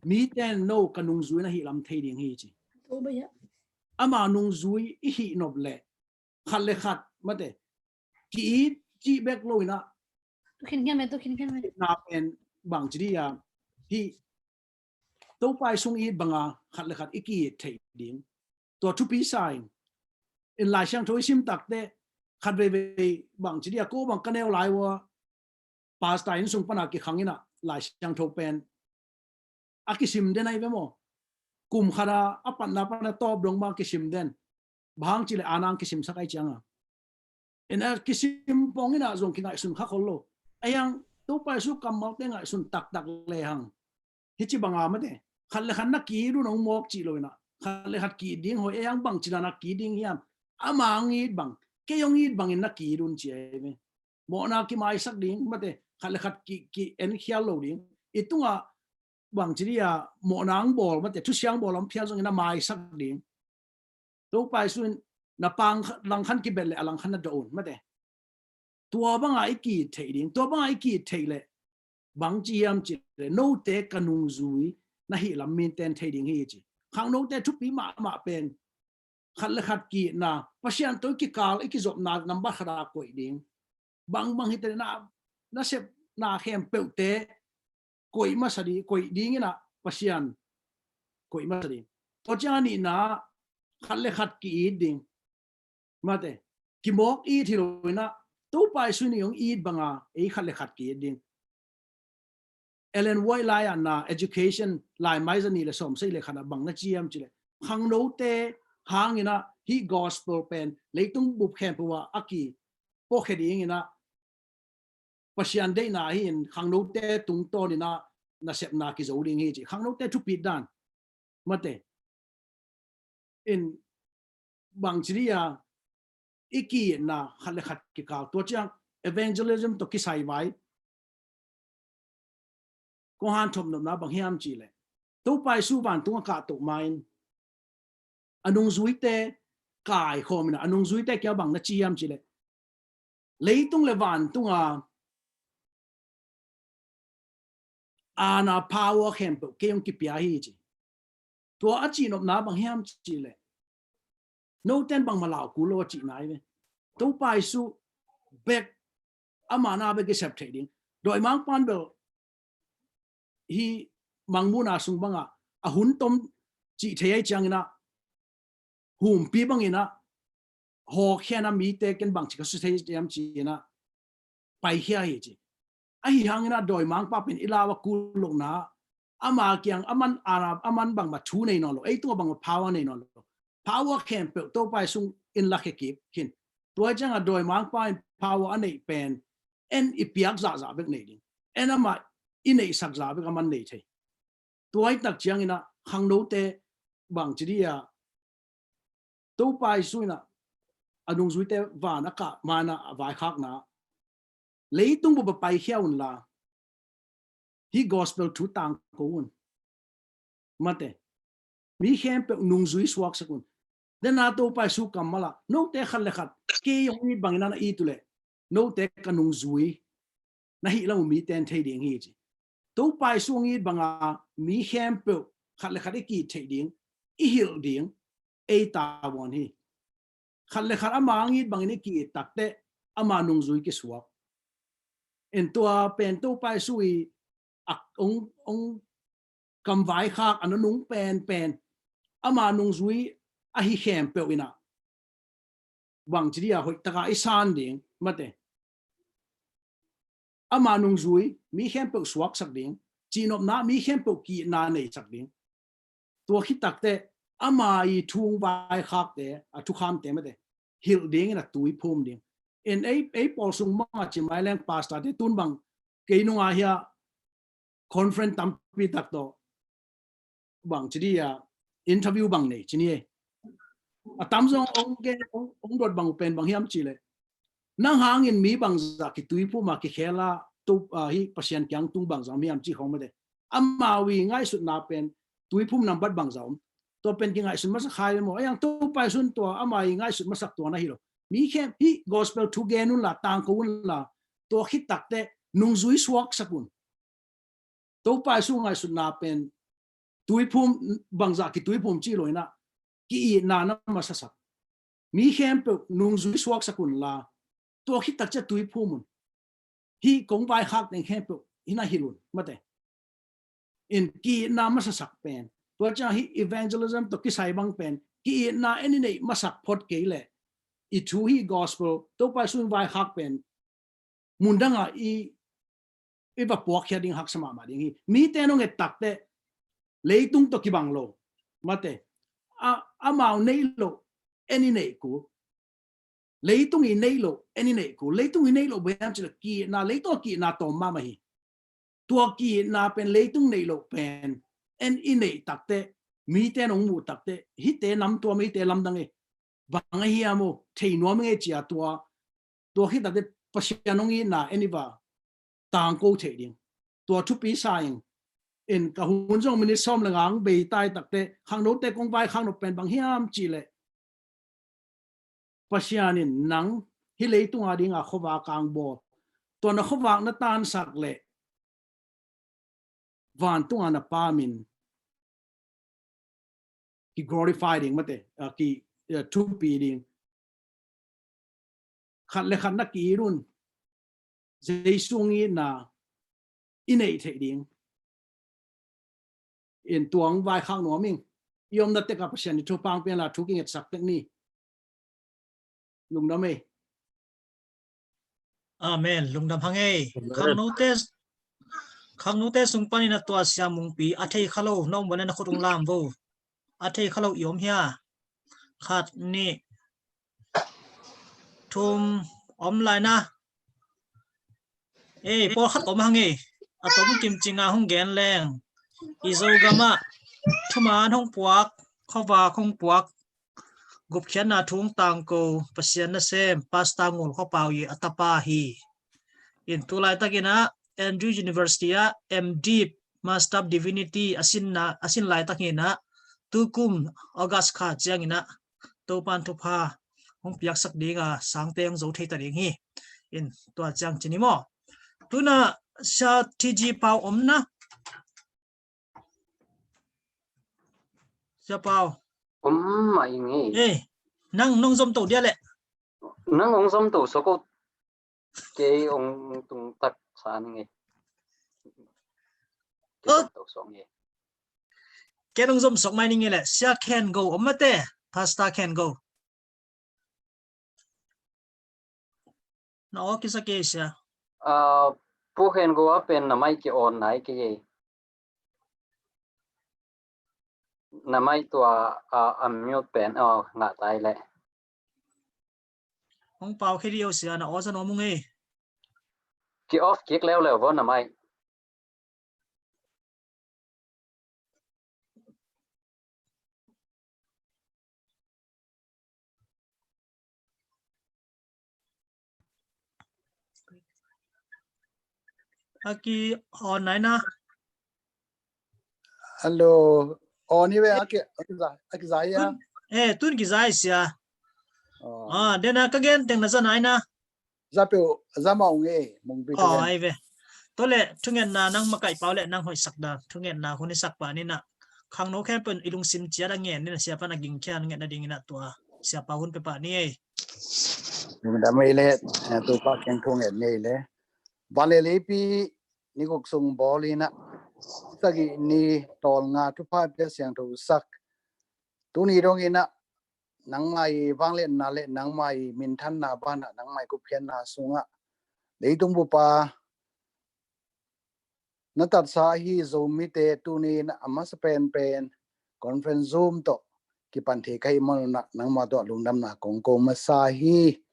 mi ten no kanung zui na hi lam thei ding hi chi ama nung zui i hi nop le khat mate ki chi bek lo ina to khin na pen bang chi dia hi to pai sung i banga khat iki thei ding to thu pi sai in lai sang thoi sim tak te khat ve bang chi dia ko bang kanel lai wa pas ta in sung pana ki khangina lai sang tho pen akisim den ai ve mo kum khara apan na pana top dong ma kisim den bang chi le anang kisim sakai changa in a kisim pongina zong kingai sun kha khol lo ayang to pai su kamal te ngai sun tak le hang hi chi banga ma de khan le khan na ki ru nong mok chi loina khan le khat ki ding hoi ayang bang chi na ki ding hiam amang i bang ke yong i bang in na ki run chi ai mo na ki mai sak ding mate khat le khat ki en khial lo ding itunga bang chiria mo nang bol mate thu siang bol am phial jong na mai sak ding to pai sun na pang lang khan ki bel le alang khan na don mate tua bang ai ki thei ding tua bang ai ki thei le bang chi am chi le no te kanung zui na hi lam min ten thei ding hi chi khang no te thu pi ma pen khat le khat ki na pasian to ki kal ki zop na number khara koi ding bang hi te na sep na khem pe te koi ma sadi koi ding na pasian koi ma sadi to cha ni na khat le khat ki ding mate ki mok i thi lo na to pai su ni yong i banga e khat le khat ki ding Ellen White lai na education lai mai zani le som sei le khana bang na chiam chile khang no te hang ina hi gospel pen leitung bu khem puwa aki po kheding ina pasian de na hi in khang no te tung to ni na sep na ki zo ding hi chi khang no te thu pi dan mate in bang chiria iki na khale khat ki ka to chang evangelism to ki sai vai ko han thom na bang hiam chi le to pai su ban tung ka to main anung zui te kai khom na anung zui te kya bang na chiam chi le leitung le van tung ana power khem pe ke yong ki pia hi chi to a chi nop na bang hiam chi le no ten bang malau ku lo chi nai ve to pai su back amana be ke sep trading doi mang pan bel hi mangmuna sung banga ahun tom chi thei chang ina hum pi bang ina ho khena mi te ken bang chi ka su thei jam chi ina pai hia hi chi a hi hang ina doi mang pa pen ilawa ku lo na ama kyang aman arab aman bang ma thu nei no lo ei to bang power nei no lo power camp to pai sung in la ke kip kin to chang a doi mang pa power anei pen en ipiak za za bek nei ding en ama inei sak za bek aman nei thei tuai tak chiang ina hang no te bang chiria to pai suina anung zui te va na ka mana vai khak na leitung bu pai hiaun la hi gospel thu tang ko un mate mi khem pe nung zui swak sakun den na to pai su kamala no te khal le khat ke yong ni bang na i tu le no te kanung zui na hi la mi ten thei ding hi chi to pai su ngi banga mi khem pe khat le khat ki thei ding i hil ding e ta won hi khat le khat ama ngi bang ni ki tak te ama nung zui ki swak en to pen to pai su i ak ong kam vai khak an nung pen ama nung zui a hi khem pe ina wang chiria hoi taka isan ding mate ama nung zui mi khem pe swak sak ding chinop na mi khem pe ki na nei sak ding to khi tak te ama I thung vai khak te a thu kham te mate hil ding na tui phum ding en ei pol sung ma chi mai leng pastor te tun bang ke nu a hia conference tam pi tak to bang chiria interview bang nei chini a tam zong ong dot bang pen bang hiam chi le nang hang in mi bang za ki tui pu ma ki khela tu hi pasien kyang tung bang za mi am chi khong ma de amma wi ngai su na pen tui phum nam bat bang za to pen ki ngai su ma sa khai mo yang tu pai sun to amma I ngai su ma sak to na hi lo mi khem hi gospel thu ge nun la tang ko un la to khi tak te nung zui swak sakun to pai su ngai su na pen tui phum bang za ki tui phum chi lo na ki na na ma sa sak mi khem pe nung zui swak sakun la to khi tak cha tui phum hi kong vai khak nen khem pe ina hilun mate in ki na ma sa sak pen to cha hi evangelism to ki sai bang pen ki na any nei ma sak phot ke le I thu hi gospel to pa sun vai khak pen mundanga I ba pok khia ding hak sama ma ding hi mi te no nge tak te leitung to ki bang lo mate a mau nei lo any nei ku leitung I nei lo any nei ku leitung I nei lo bem chila ki na leito ki na to ma ma hi tua ki na pen leitung nei lo pen en I nei tak te mi te no mu tak te hi te nam to mi te lam dang e bang hi amo thei no me chia tua hi tak te pasya nong i na eniba tang ko the ding tua thu pi saing in ka hun jong minute som langang be tai takte khang no te kong bai khang no pen bang hiam chi le pasya ni nang hi le tu nga ding a khowa kang bo to na khowa na tan sak le van tu ana pa min ki glorified ding mate ki thu pi ding khat le khat na ki run Jesungi na inei the ding in tuang vai khang no ming yom na te ka pasyan ni thu pang pen la thu king et sak tek ni lung da me Amen lungdam hangai khang note sung pani na tua siamung pi athei khalo nom bana na khutung lam vo athei khalo yom hia khat ni thum online na por khat om hangai atom kim chinga hung gen leng izo gama thuman hong puak khowa khong puak gup khian na thung tang ko pasian na sem pasta ngol kho pau yi atapa hi in tulai takina Andrew University a MD Master of Divinity asin lai takina tukum August kha changina topan thupa hong piak sak dinga sangteng zo thei ta ding hi in to chang chinimo tuna sa TG pau omna sa pau mai ngi nang nong zom to dia le nang ong som to so ko ke ong tung tak san ngi to so ngi ke nong zom sok mai ni le sia can go omate pasta can go no kisa ke sia pu hen go pen na mai ki on nai ke na mai tua mute pen nga tai le hong pau khi dio sia na oza no mung e ki off kick leo vo na mai aki online na hello oni we ake zaya tun ki zai sia dena ka gen teng na zan ai na zape zamau nge mong bi ai ve tole thungen na nang makai paule nang hoi sakda thungen na huni sak pa ni na khang no khen pen ilung sim chia da ngen ni na sia pa na ging khan ngen na ding na tua sia pa hun pe pa ni e mình đã mấy lệ tôi phát hiện không hề mấy lệ và lệ lệ pi ni cuộc sống bỏ đi na ta cái ni tol nga tu phát để sang tu sắc tu ni dong ina nang mai vang lên na lệ nang mai min than na ban na nang mai ku phian na sunga lấy tung bu pa na tat sa hi zoom te tu ni na ama pen conference zoom to ki pan the kai mon na nang ma to lung nam na kong ma sa hi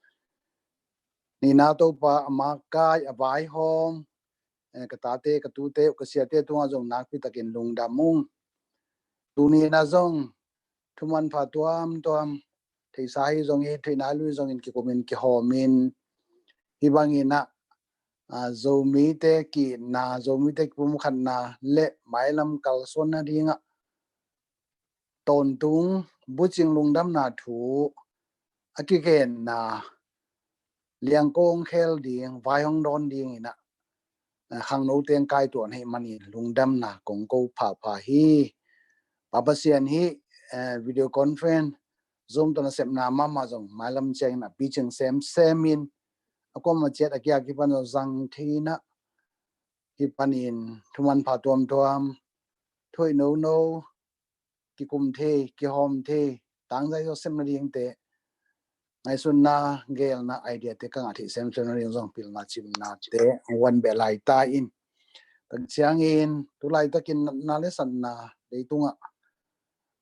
ni na to pa ama kai abai hom ka ta te ka tu te ka sia te tu jong nak pi takin lung da mung tu ni na jong thuman pha tuam thei sai jong e thei na lu jong in ki komin ki homin hi bangina zomi te ki na zomi te pum khan na le mailam kal son na ringa ton tung buching lungdam na thu akiken na liang kong khel ding vai hong don ding ina khang no teng kai ton he mani lungdam na kong ko pha hi papasian hi video conference zoom to na sep na mama jong mailam cheng na pi cheng semin akom ma chet akia ki pan zang thina ki panin thuman pha tom thoi no ki kum the ki hom the tang jai yo sem na ding te ngai sun na gel na idea te ka ngathi sem chen ring jong pil na chim na te wan be lai ta in tak chiang in tu lai takin na le san na leitunga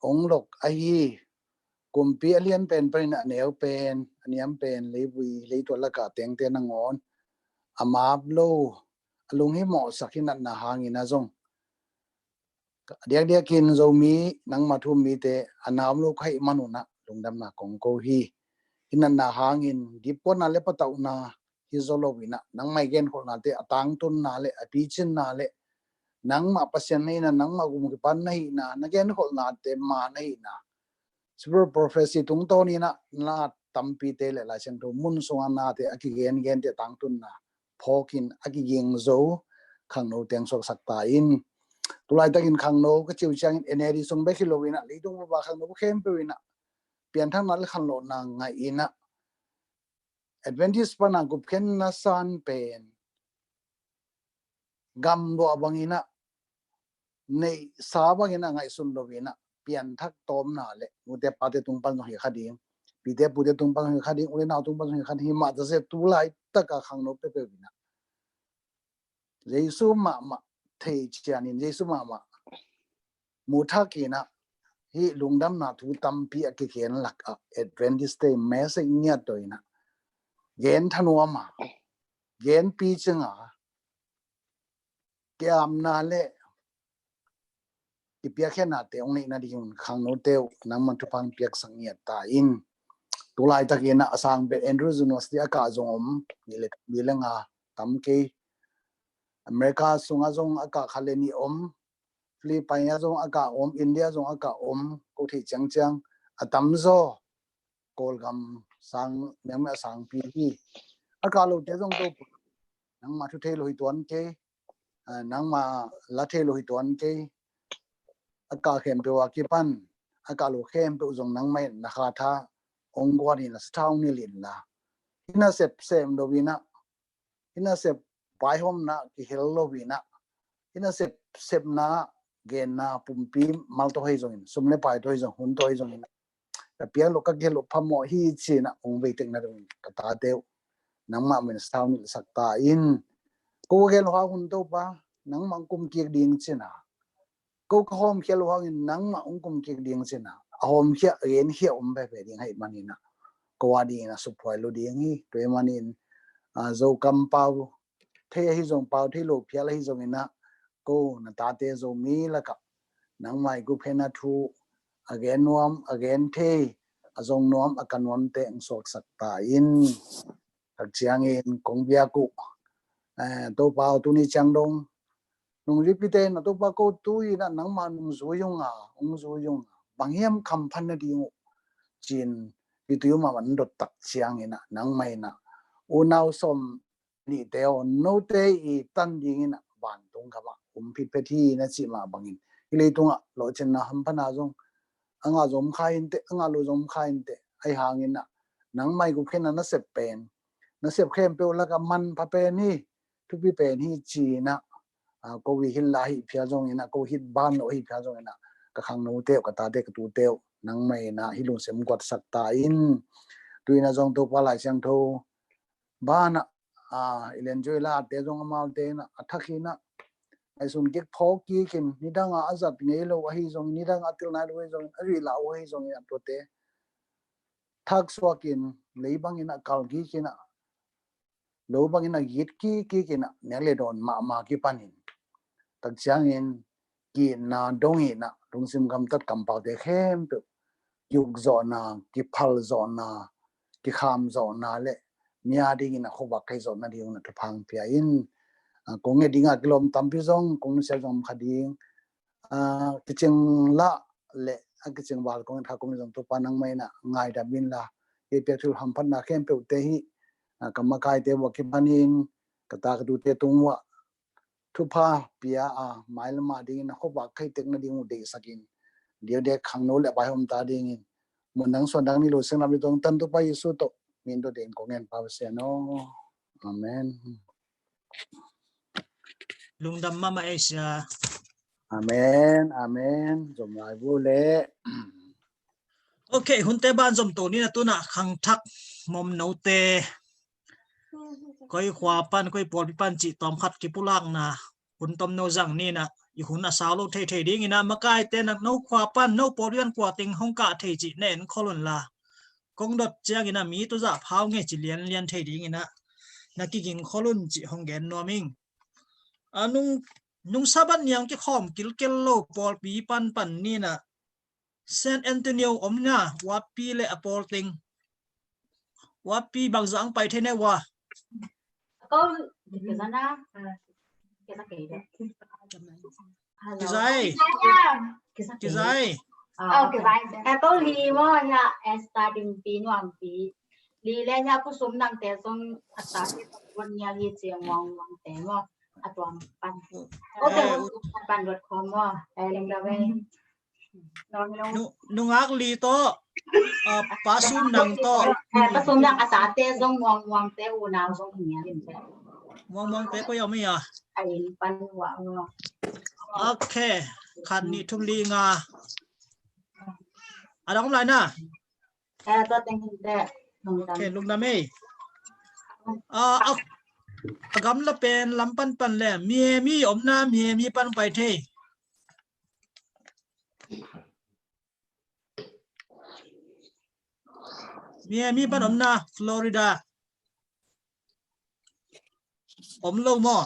ong lok a hi kumpi alien pen pen na neu pen aniam pen lewi leito la ka teng te na ngon amap lo alung hi mo sakin na hangin na jong dia kin zomi nang mathum mi te anam lo khai manuna lungdam na kong ko hi inan na hangin dipon na le patau na hizolovina nang mai gen khol na te atang tun na le apichin na le nang ma pasien nei na nang ma gum ki pan nei na na gen khol na te ma nei na super prophecy tung to ni na tampi te le la chen to mun songa na te aki gen te tang tun na phokin aki yeng zo khang no teng sok sak ta in tulai takin khang no ka chiu chang eneri sung be khilowina leitung ba khang no khem pe wina pian thang nal khan lo na ngai ina advantage pana gup khen na san pen gam bo abangina nei sabangina ngai sun lovina pian thak tom na le mute pate tung pal no hi khading pite pute tung pal hi khading ule na tung pal hi khading ma ta se tulai taka khang no pe pe wina jesu ma thei chianin jesu ma mu thakina hi lungdam na thu tampi a ke ken lak a advantage te mese nya toina gen thanua ma gen pi chinga kiam na le ipia khena te ong na ding khang no te nang man thu pang piak sangya ta in tulai takena asang be Andrews University aka zong ni le nga tam ke America sunga zong aka khaleni Philippines zong aka India zong aka ko thi chang atam zo kolgam sang mem sang pi hi aka lo te zong to nang ma thu the lo hi ton ke nang ma la the lo hi ton ke aka khem pe wa ki pan aka lo khem pe zong nang mai na kha tha ong gwa ni na stang ni lin la ina sep sem do wina ina sep pai hom na ki hel lo wina ina sep na gen na pumpi mal to hoi zong sumle pai to hoi zong hun to hoi zong ta pia lo ka gelo phamo hi chi na ong ve tek na dong ka ta te nang ma men stang ni sak ta in ko gel ha hun to pa nang mang kum ki ding china ko ka hom khel wa nang ma ong kum ki ding china hom khia ren khia be be ding hai manina ko wa ding na su phoi lo ding hi to manin zo kam pau the hi zong pau the lo phia la hi zong ina ko na ta te zo mi la ka nang mai gu phena thu again nuam again the azong nuam akanwam te ang sok sak ta in tak chiang in kong bia ku to pau tu ni chang dong nung ripite na to pa ko tu ina nang ma nung zo yung bangyam kham phan na ding chin pitu ma man dot tak chiang ina nang mai na unaw som ni teo no te I tan ding ina ban tung ka ba pit pe thi na chi ma bangin ile tunga lo chen na ham phana zong anga zom khain te anga lo zom khain te ai hangin na nang mai gu khen na sep pen na sep khem pe la ka man pha pe ni tu pi pen hi chi na ko wi hin la hi phia zong ina ko hit ban no hi phia zong ina ka khang no te ka ta te ka tu te nang mai na hi lu sem kwat sak ta in tuina zong to pa lai sang tho bana ilen joy la te zong amal te na athakina ai sun gek phok ki kin nidanga azat nei lo hi zong nidanga atil na lo zong ari la o hi zong ya to te thak swakin leibang ina kal gi kina lo bang ina git ki kina nele don ma ki panin tak changin ki na dong ina lungsim gam tat kam pa de khem pe yuk zo na ki phal zo na ki kham zo na le nya ding ina khoba kai zo na ding na phang pia in kong e dinga kilom tampi zong kong se zong khading kiching la le kiching wal kong tha kong zong to panang mai na ngai da bin la e pe thul ham phan na khem pe te hi kama kai te wa ki panin kata ka du te tungwa thu pha pia mail ma ding na khoba kai tek na ding de sakin dio de khang no le bai hom ta ding in mun dang son dang ni lo seng na bi tong tan to pa yesu to min do den kong en pa se no amen lungdam mama Asia amen zom lai bu le okay hunte ban zom to ni na tu na khang thak mom no te koi khwa pan koi pol pan chi tom khat ki pulak na hun tom no jang ni na I hun a sao lo the ding ina makai te nak no khwa pan no polian kwa ting hong ka the chi nen kholon la kong dot chiang ina mi to za phau nge chi lian the ding ina na ki ging kholun chi hong gen no ming nung saban yang ki khom kil kel lo pol pi pan ni na Saint Antonio omna wapi le apol ting wapi bang zang pai the ne wa có cái đó na cái đó kỹ đấy Chị dây chị dây cái bài có li mà nha starting pin hoàng pin li lên nha có sum năng tế xong ta sẽวันนี้li chiang wang tế mà tuam pan okay pan .com mà lên đó về nung ak li to pasum nang to pasum nang asate xong wang tế u nào xong nhia wang tế có yom ya ai pan wa okay khan ni thum li nga ada không lại na tôi tên thế okay lung nam ei gam la pen lam pan pan le mi om na mi pan pai the mi pan om na Florida om lo mo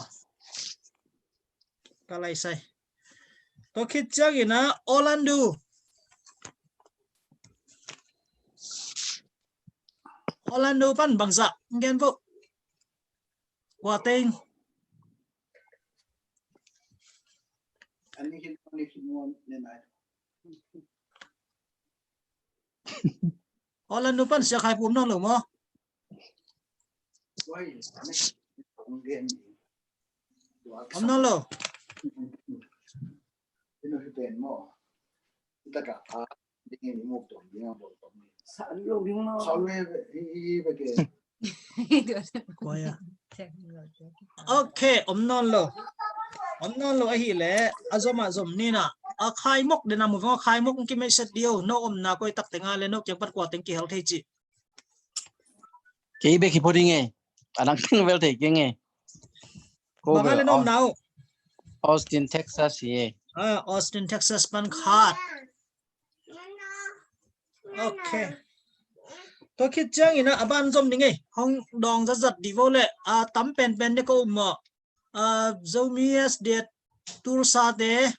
ka lai sai to khit chang ina Orlando pan bangsa ngen vo qua tên Orlando pan sẽ khai phum nó lử mo ông nó lử okay ông non lo hi le azom ni na khai mok de na mu khai mok ki me set dio no om na koi tak tenga le no kyang pat kwa teng ki hal thei chi ki be ki podi nge anang ting vel thei ke nge ko ba le nom now Austin Texas ye Austin Texas pan khat okay to khit chang ina aban zom ni nge hong dong zat di vo le tam pen ne ko mo Zomi SDA tur sa te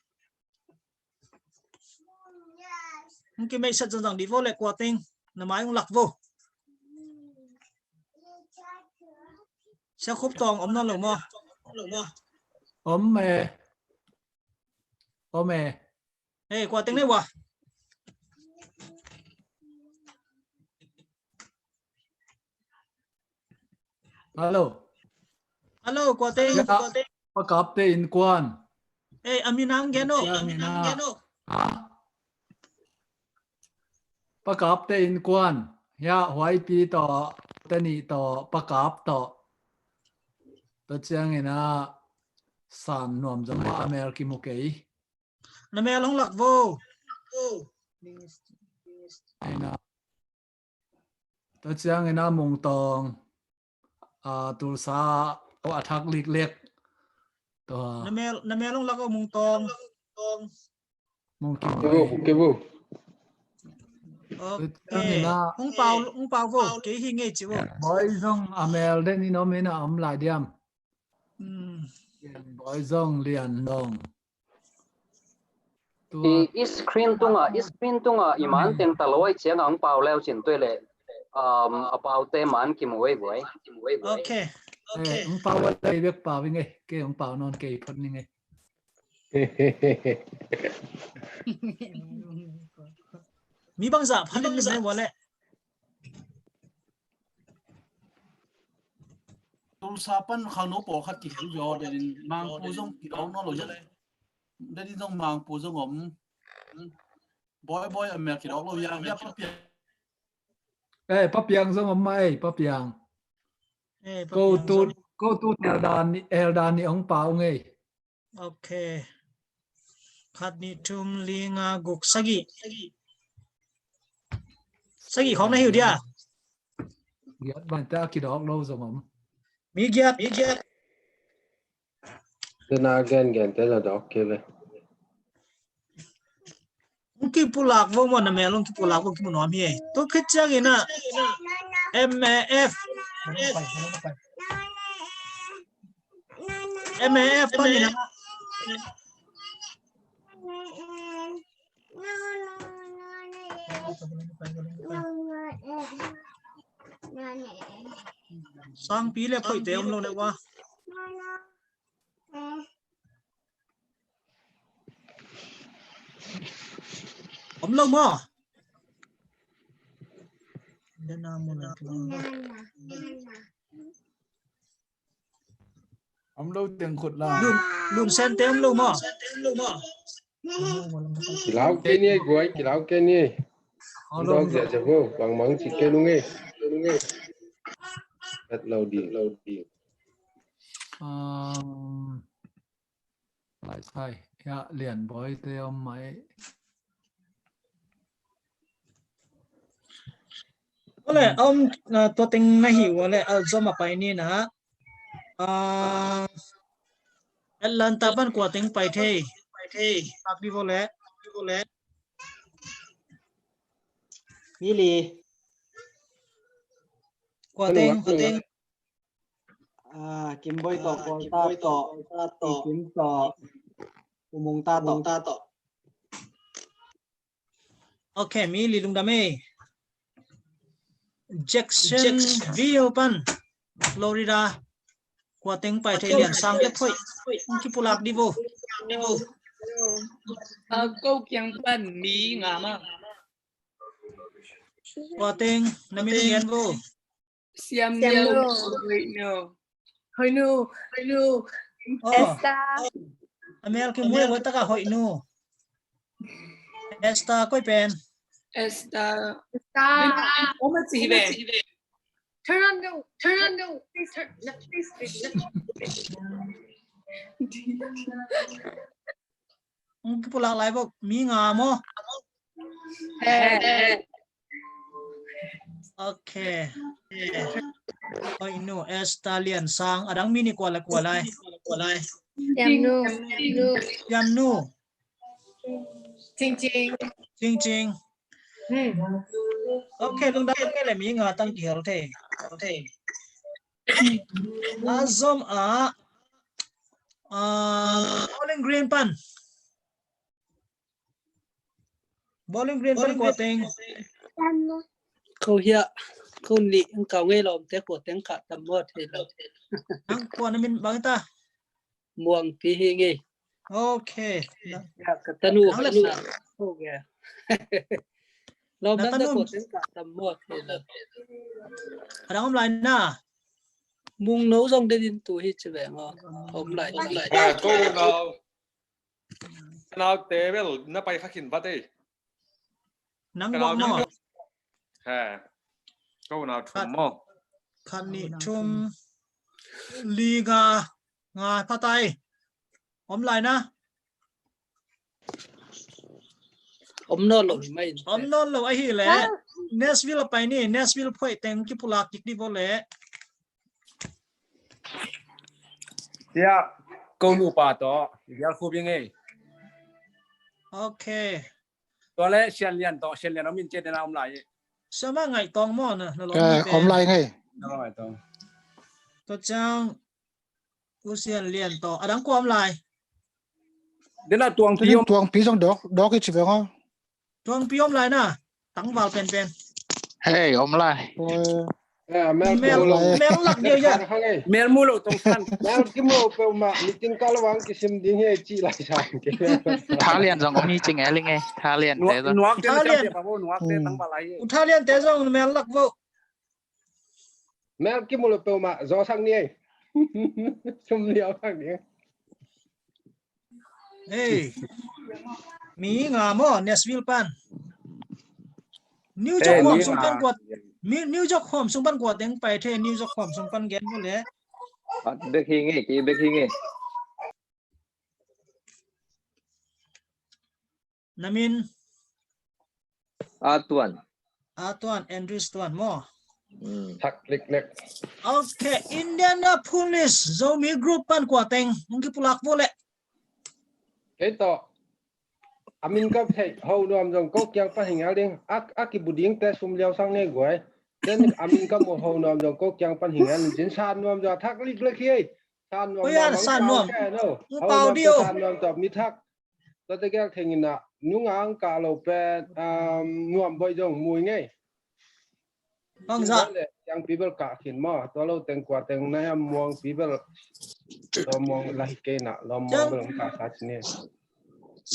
cái mấy sắt rằng đi vô lại quả tinh là máy ông lạc vô sẽ khúc tòng ống nó lồng mò ôm mè ê quả tinh đấy quả alo quả tinhประกอบเตอินกวนê aminang geno ประกอบเตอินกวนยาหวยปีต่อตนีต่อประกอบต่อตัวเจียงนะสามหน่วมจังหวะอเมริกิมุกเอ๋ยนเมลงหลักvôนะตัวเจียงนะมุงตองตุลซาเอาอัฐักลิกเล็กตัวนเมลงหลักก็มุงตองมุงกิบุ ông bảo vô cái hình ấy chứ vô bói rong amel đến đi nó mới là ấm lại đi em bói rong liền long i screen tunga iman ten taloi chiang ang pau leo chin toile about te man ki muai boy okay ông pau đây biết pau với nghe cái ông pau non cái phật như nghe mi bang dạ phát lên này vậy tôi sapan khao nó bỏ khát kỹ rồi để mang phô dung kỹ đó nó lỗi đấy để đi trong mang phô dung ống boy ở mẹ kỹ đó lỗi ya bắp yang giống ông mai bắp yang câu tu el đàn ông pau nghe okay khát ni chum linga gục sagi không này hiểu đi à giật bàn ta kỹ đó lâu rồi mà mi giật thế nào gen thế là đó kia vậy cái pulak vô mà nằm luôn cái pulak vô cái nói mi tôi khích chắc cái na MF pan ni na sang pi le phoi te om lo ne wa om lo mo dana mo na ông đâu tiền khụt là lùn sen te om lo mo Chỉ lão cái này gọi chỉ lão cái này ông đâu giờ sẽ vô bằng mắng chỉ cái luôn nghe rất lâu đi lại sai ya liền bói te ông máy ole om to ting na hi ole zoma pai ni na Atlanta ban kwa ting pai the tak đi vô lẽ Mili quả tên kim boy to con ta to kim to mùng ta to ok mi li lung dame Jacksonville pan Florida quả tên pai the liền sang cái phơi ki pulak đi vô câu kiang pan mi ngà mà quả tên nami nung yen vô siam hơi no esta amel ke muai wa taka hoi nu esta koi pen esta oma chi ve turn on no please turn no please ki pulak lai vô mi nga mo ok hoi nu esta liền sang adang mini kwa lai yam nu ching ok lung dam cái là mi nga tăng kiểu thế azom bowling green pan quả tên câu hiện câu nị câu nghe lòng té của tiếng cả tầm một thì là ang kwa na min bang ta muang pi hi nghe ok cái tanu là ô kìa lòng đang té của tiếng cả tầm một thì là ada om lain na mung nấu rong để đến tuổi hết chứ vậy ngon om lại câu nào tế vel nó bay khắc hình phát đi nang bong mo ha câu nào thum mo khan ni thum liga nga patai om lai na om non lo ai hi le Nashville pai ni Nashville phoi teng ki pulak tik di vo le ya câu nu pa to ya khu bi nge ok to le xian lian nó min che na om lai sama ngai tong mo na lo om lai ngay rồi to chang usian lian to adang ko om lai đến là tuang pi trong đó cái chuyện không tuang pi om lai na tang vào pen hey om lai mel lak dia ya mel mu lo tong san mel kim lo pe ma meeting kalawang kisim ding he chi lai sang ke tha liền rằng ông đi chừng ấy linh nghe tha liền thế rồi nuak te pa bo nuak te tang ba lai tha liền te jong mel lak vô mel kim lo pe ma zo sang ni sum liao sang ni hey mi nga mo Nashville pan New York hom sung pan quạt New York hom sung pan quạt tiếng pai the New York hom sung pan gen vô le được hi nghe namin Tuan Andrews tuan mo thak lek ok Indianapolis Zomi group pan quạt tiếng ki pulak vô le cái to amin cấp thầy hầu nom dòng cố kiang phát hình áo đen ác kỳ bù điếng té sum leo sang này của đến amin cấp một hầu nom dòng cố kiang phát hình áo chiến san nom dòng thác lịch lịch khi san nom san nom hầu nom san nom tập mi thác tôi thấy cái hình nè nhung áng cả lầu pe nom bơi dòng mùi ngay vâng dạ yang people cả khiến mà tôi lâu tiếng qua tiếng này muang people tôi muang lại cái nè lo muang belum cả sát nè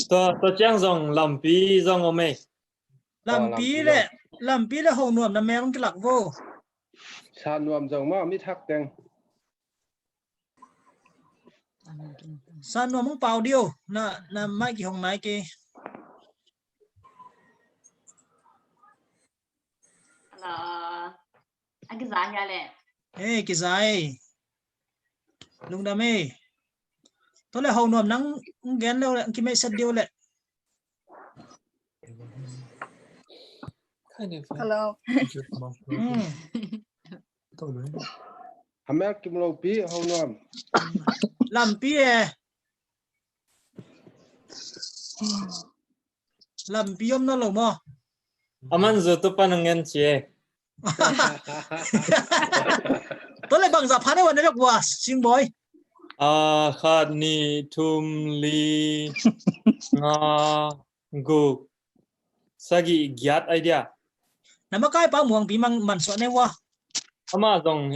tôi chẳng dòng làm pi dòng ông ấy làm pi là hậu nuông là mẹ ông cái lạc vô san nuông dòng mà mi thắc tiếng san nuông mong bao điều là mai cái hồng này cái anh cái giá nhà lệ ê cái dài lùng đam mê tôi là hậu nuông nắng ghen đâu lại cái mấy sắt điều lệ Hello. Amer kim lâu pi hậu nuông làm pi à làm pi ông nó lồng mò aman giờ tôi pan ngen chia tôi lại bằng giáp hắn đấy được quá xin boy khát ni thum li nga gu sagi giat idea nằm cái bao muang pi mang man so này wa ama dòng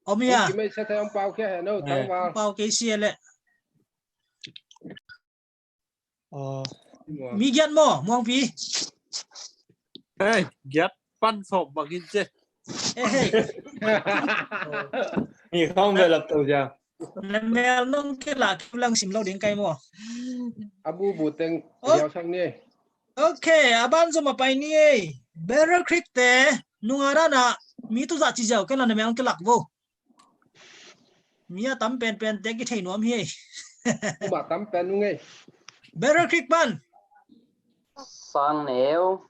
ông ya cái mấy sẽ thấy ông bao kia hả đâu tăng vào bao cái xe lệ mi giat mo muang pi hey giat pan sop bằng cái gì mi không về lập tàu ra làm mèo nông cái là lăng xìm lâu đến cây mo abu bu tiếng giao sang nè okay aban zo mapai ni Better Creek te nungara na mi tu za chi jaw cái là mèo cái lạc vô mi ya tam pen pen te cái thei nuam hi mà tắm pen luôn nghe Better Creek ban sang nèo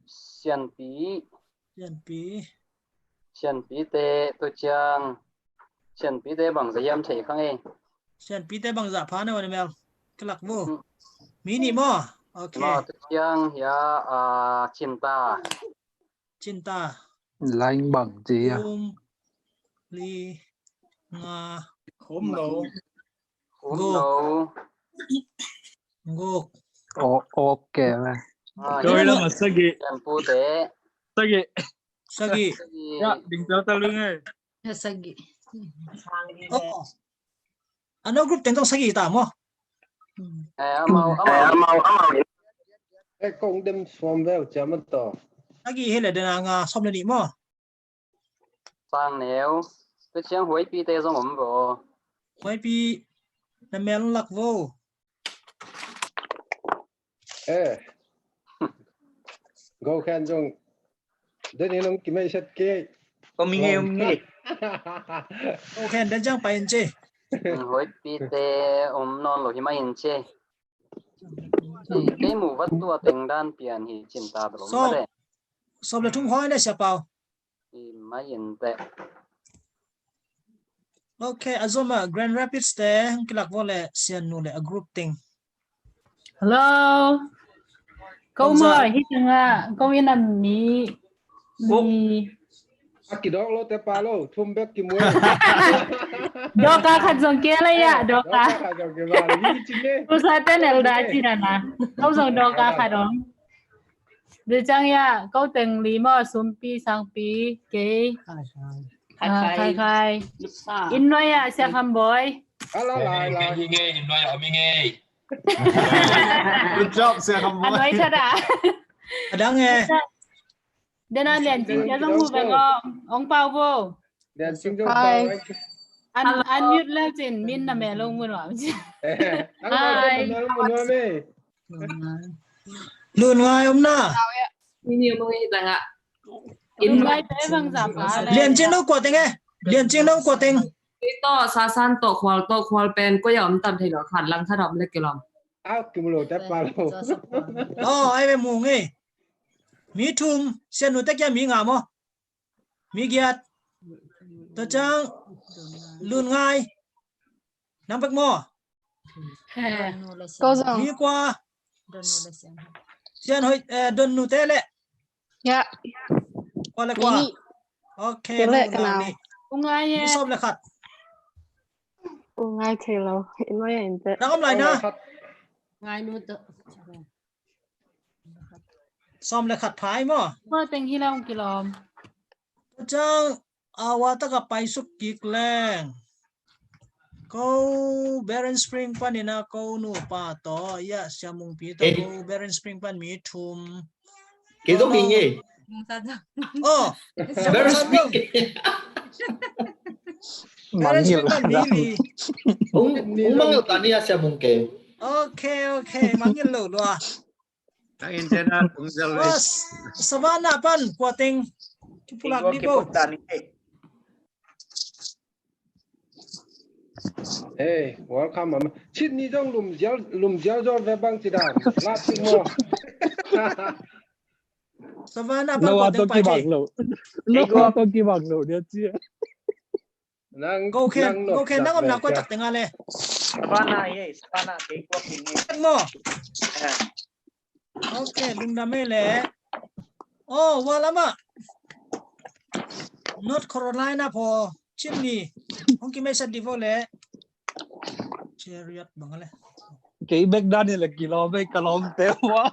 xian pi te tôi chang xian pi te bằng giấy âm thầy không nghe xian pi te bằng giả phá này mèo cái lạc vô mi ni mo okay mà tôi chang ya cinta Lanh bằng gì à? Li nga khóm nấu ngô Ok mà. Rồi là mà sagi shampoo te sagi ya đừng cho tao lưng ấy sagi ano group tentang sagi ta mo mau cái công đêm xóm về chả mất to sagi hay là đàn nga xóm lên đi mo sang nèo tôi chang huế pi te giống ổn vô huế pi là mèo lạc vô go khan jong đến đây nông kim mấy set kia Ông nghe ok đến trang bài chứ huế pi te non lo hi mai in che cái mù vắt tua tiếng đan pian hi chín ta rồi mà đấy so là trung hoa này sẽ bao thì mai in te ok azoma Grand Rapids te cái lạc vô là xiên nu là a group thing hello câu mời hít nga câu yên làm mi aki dog lo te pa lo thum bek ki muai doka khat jong kia lai ya doka ka jong ke ba ni chi ne usa ten elda chi na câu jong doka khat dong de chang ya câu teng li mo sum pi sang pi ke khai in noi ya sia kham boy ala la nghe hình nói ở mình nghe good job xe không anh nói thật à đang nghe đến anh liền chính cái giống như vậy ông bao vô liền chính giống bao anh mute lên trên min là mẹ luôn muốn nói chứ luôn ngoài ông na nhiều người rằng ạ in ngay tới bằng giảm liền trên đâu của tình nghe liền trên đâu của tình to sa san to khoal pen có yom tam thầy nó khản lăng thắt đom lên cái lòng kim lo te pa lo ai về mùng ấy mi thum sen nu tách mi ngà mo mi giat to chang luôn ngay nắm bắt mo mi qua sen hồi đơn nu té lệ dạ qua lại qua ok lệ cái nào ông ngay mi sop là khát ngay thì lâu hiện nay hiện tại đang lại na ngay nu tự xóm là khát phái mà tên hi long kilom Chang awata ka paisuk kikleng. Ko Beren Spring pan ina ko nu pa to ya siamung pi to ko Beren Spring pan mi thum. Cái dốc hình ấy. Oh, Very siamung Beren Spring pan mi li. Ông mang ở tận đi à xem mông kề. Okay, mangin lo lo. Ang internet Was Savannah pan kuating pulak di bo. Hey, welcome. Chit ni dong lum jiao zo ve bang ti dam. La ti mo. Savannah pan kuating pa chi. Nó có kỳ vọng nổi được chưa? Go Ken nang om na ko tak tenga le. Savannah cái quốc hình Mo. Okay, lung na me le. Oh, walama. North Carolina po chimney. Hong ki me sa divo le. Chariot bang le. Cái bếch đan này là kilo với kalom téo quá.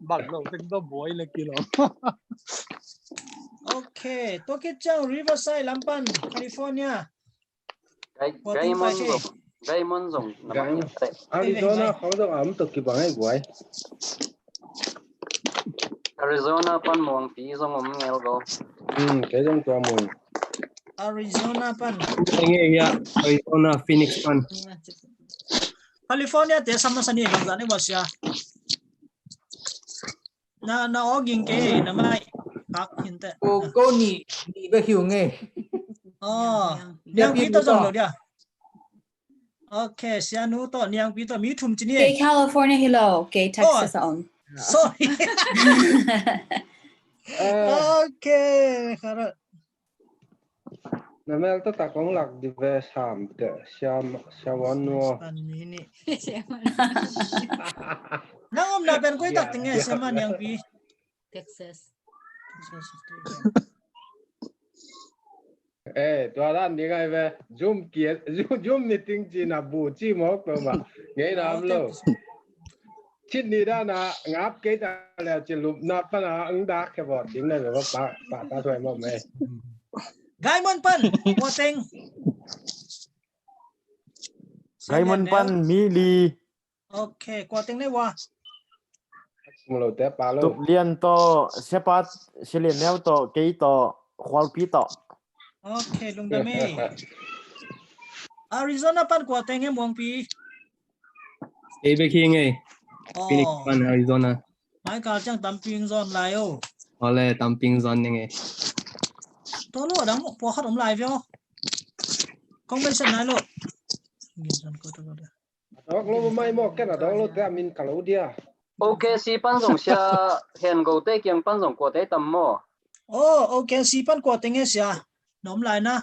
Bằng đầu tính có bối là kilo. Okay, to ke chang Riverside Lampan, California. Gai mon zong Arizona không dong ẩm thực kỳ bằng ấy quậy. Arizona pan mong pi zong ngel go. Cái dong tua mùi. Arizona pan. Nghe ya Arizona Phoenix pan. California te sama sani bang zane wasya. Na oging ke na mai kak hinte. Cô nhị bé hiểu nghe. Niang pi to zong lo dia. Okay, sianu to niang pi to mi thum chini. Okay, California hello. Okay, Texas on. Sorry. Okay, khara. Na mel to ta kong lak di ve sam de siawan no. Nangom na ben ko tak tinge sama niang pi. Texas. Tua dan đi ngay về zoom meeting chỉ là bù chi mốc thôi mà nghe nam lo chít đi ra là ngáp cái ta là chỉ lụm nát pa là ứng đá cái bọt chính này về bà ta thôi mà mẹ Gaimon pan kuating. Gaimon pan mili. Okay, kuating ne wa. Mulo te pa lo. Tục liên to sepat selien neo to kei to khwal pi to. Okay, lung dami. Arizona pan kuating em wong pi. Stay back here nghe. Phoenix pan Arizona. Mai kal chang tamping zone lai o. Ole tamping zone nghe. To lo dang po khat om lai vyo. Kong ben san nai lo. Ngin san ko to dia. Đó lo mai mo cái nào đó lo te min kalau dia. Okay, si pan zong sia hen go te kyang pan zong ko te tam mo. Okay, si pan kuating e sia. Nom lai na.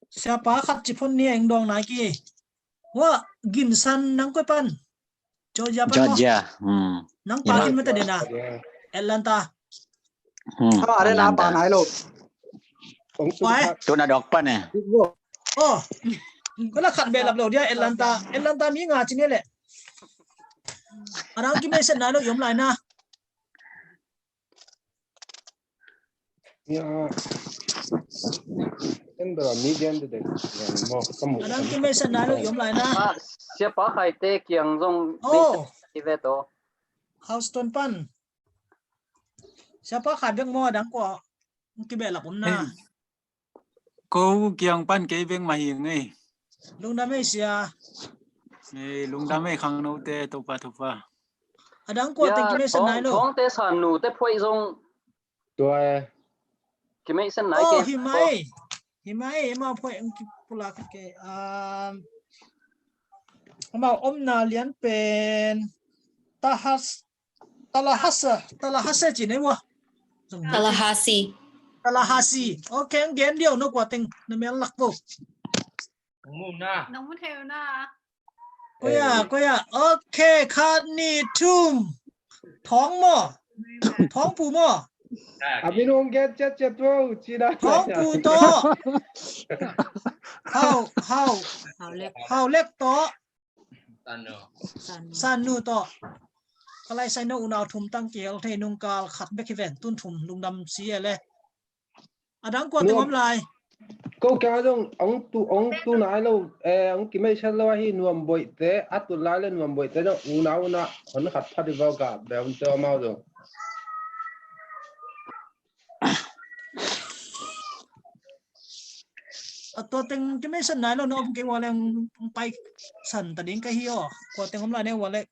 Siapa khat chipon ni eng dong nai ki. Wa gin san nang ko pan. Georgia pan. Georgia. Nang pa kin mata dena. Atlanta. Ada na pa nai lo. Wai. Tu na dok pan eh. Ko la khat be lap lo dia Atlanta mi nga chine le. Arang ki me sen na lo yom lai na. Ya. Kan bra mi gen de mo kamu. Arang ki me sen na lo yom lai na. Siapa khai te kyang zong iveto. Houston pan. Siapa khai bek mo dang ko ki be lap na. Cô kiang pan cái viên mà hiện ấy. Lung da me sia. Lung đam mê khang nô te topa. Adang ko te ki me sen nai lo. Thong te san nu te phoi zong. Tua. Ki me sen nai ke. Himai ma phoi ang ki pula ke ma om na lian pen Tallahassee chỉ này wa. Tallahassee. Okay, ang gen dio no kwating na mel lakbo. Nong mo theo na. Koya. Okay, khat ni thum. Thong mo. Thong pu mo. Amin ong get chat wo chi da. Thong pu to. How lek to. Sanu to. kalai sai no unau thum tang kel thei nung kal khat be ki ven tun thum lung dam si ele adang ko tengom lai câu kia dong ông tu nãy lâu ông kia mấy xem lâu hi nuông bội thế ắt tu lại lên nuông bội thế đó u nào hắn khát phát đi vào cả để ông cho mau rồi to teng ki mấy san nai lo no om ke wale pai san ta ding ka hi o ko tengom lai ne wale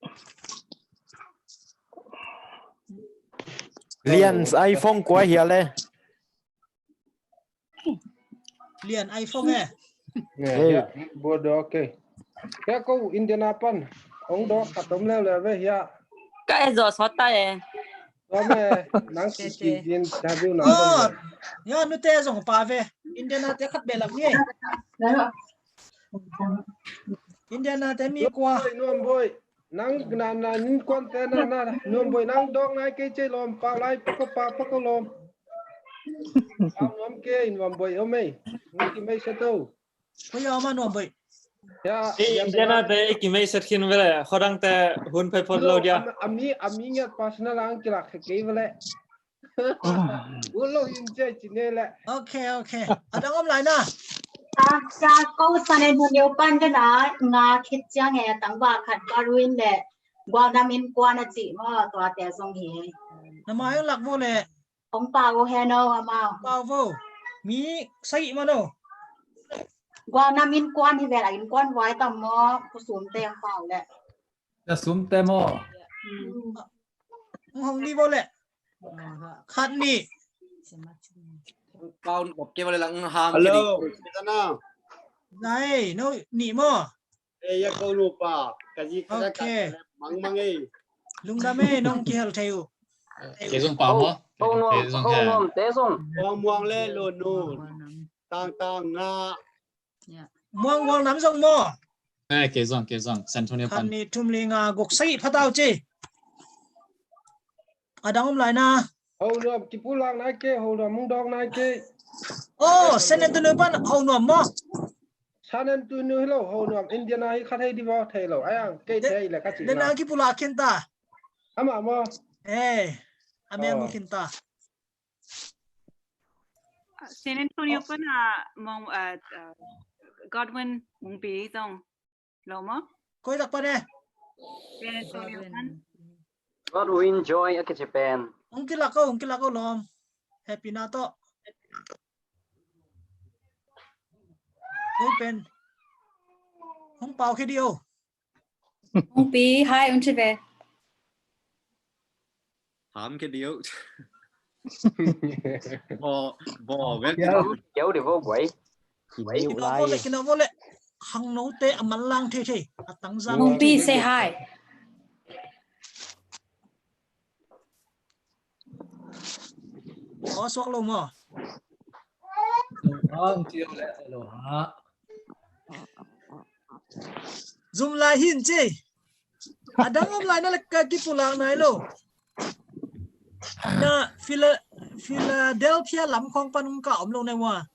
liền iPhone quá hiểu lẽ liền iPhone nghe bữa đó ok cái câu Indianapolis ông đó khát tóm leo là về ya cái giờ sót tay đó mẹ nắng chỉ viên ta biểu nào oh ya nu te zong pa ve Indiana te khat be lam ni Indiana te mi kwa nuông bội nắng na nín quan thế na nuông bội nắng đó ngay cái chơi lom pa lại pa câu lom nuông kia nuông bội ông ấy nuông kia mấy sao đâu bây giờ mà nuông bội ya Indiana te ki mai set khin vele khodang te hun phai phot lo dia ami nghe personal ang kila cái vele ulo in chơi chỉ nên là ok adang om lai na cha câu sa nên muốn yêu pan cái đó ngà khít cha nghe tăng ba khát ba ruin lệ qua nam in qua na chỉ mà tòa té song hi na mai lak vô le ông bao he no mà bao vô mi sai mà đâu qua nam in quan thì về là in quan vài tầm mà xuống tem bao lệจะซุ่มเต็มอ่ะ không đi vô lệ khát nị bao một cái vào lăng hàng hello Kitana này nó nị mò ya câu nụ pa cái gì ok mang ấy lung đam mê nông kia theo cái dùng bảo mò cái dùng hậu nuông tế dùng muang le lo nu tang nga muang nắm rong mò cái dùng San Antonio khát nị thum li nga gục say phát tao chi adang om lai na hậu nuông chỉ phụ lang này kia hậu nuông mung dong này kia San Antonio pan hậu nuông mò San Antonio hello hậu nuông Indiana hi khát hay đi vào thầy lo ai ang cái thầy là cái gì đến anh kia pula kinta ama mo ame mu kinta San Antonio pan mong Godwin mong pi tong lo mo koi tak pa ne San Antonio pan God will enjoy ở cái Japan ông kia là câu lom happy na to oi pen không bao khi điều Ông Pi, hi, ông chị về. Hám cái điếu bò vét kéo đi vô quậy cái nó vô lệ hằng nấu tê ẩm lang thế tăng ra Ông Pi, say hi. có soát luôn mà zoom lại hin chi adang om lại nó là cái pulang này lo na Philadelphia lắm không pan cả om luôn này mà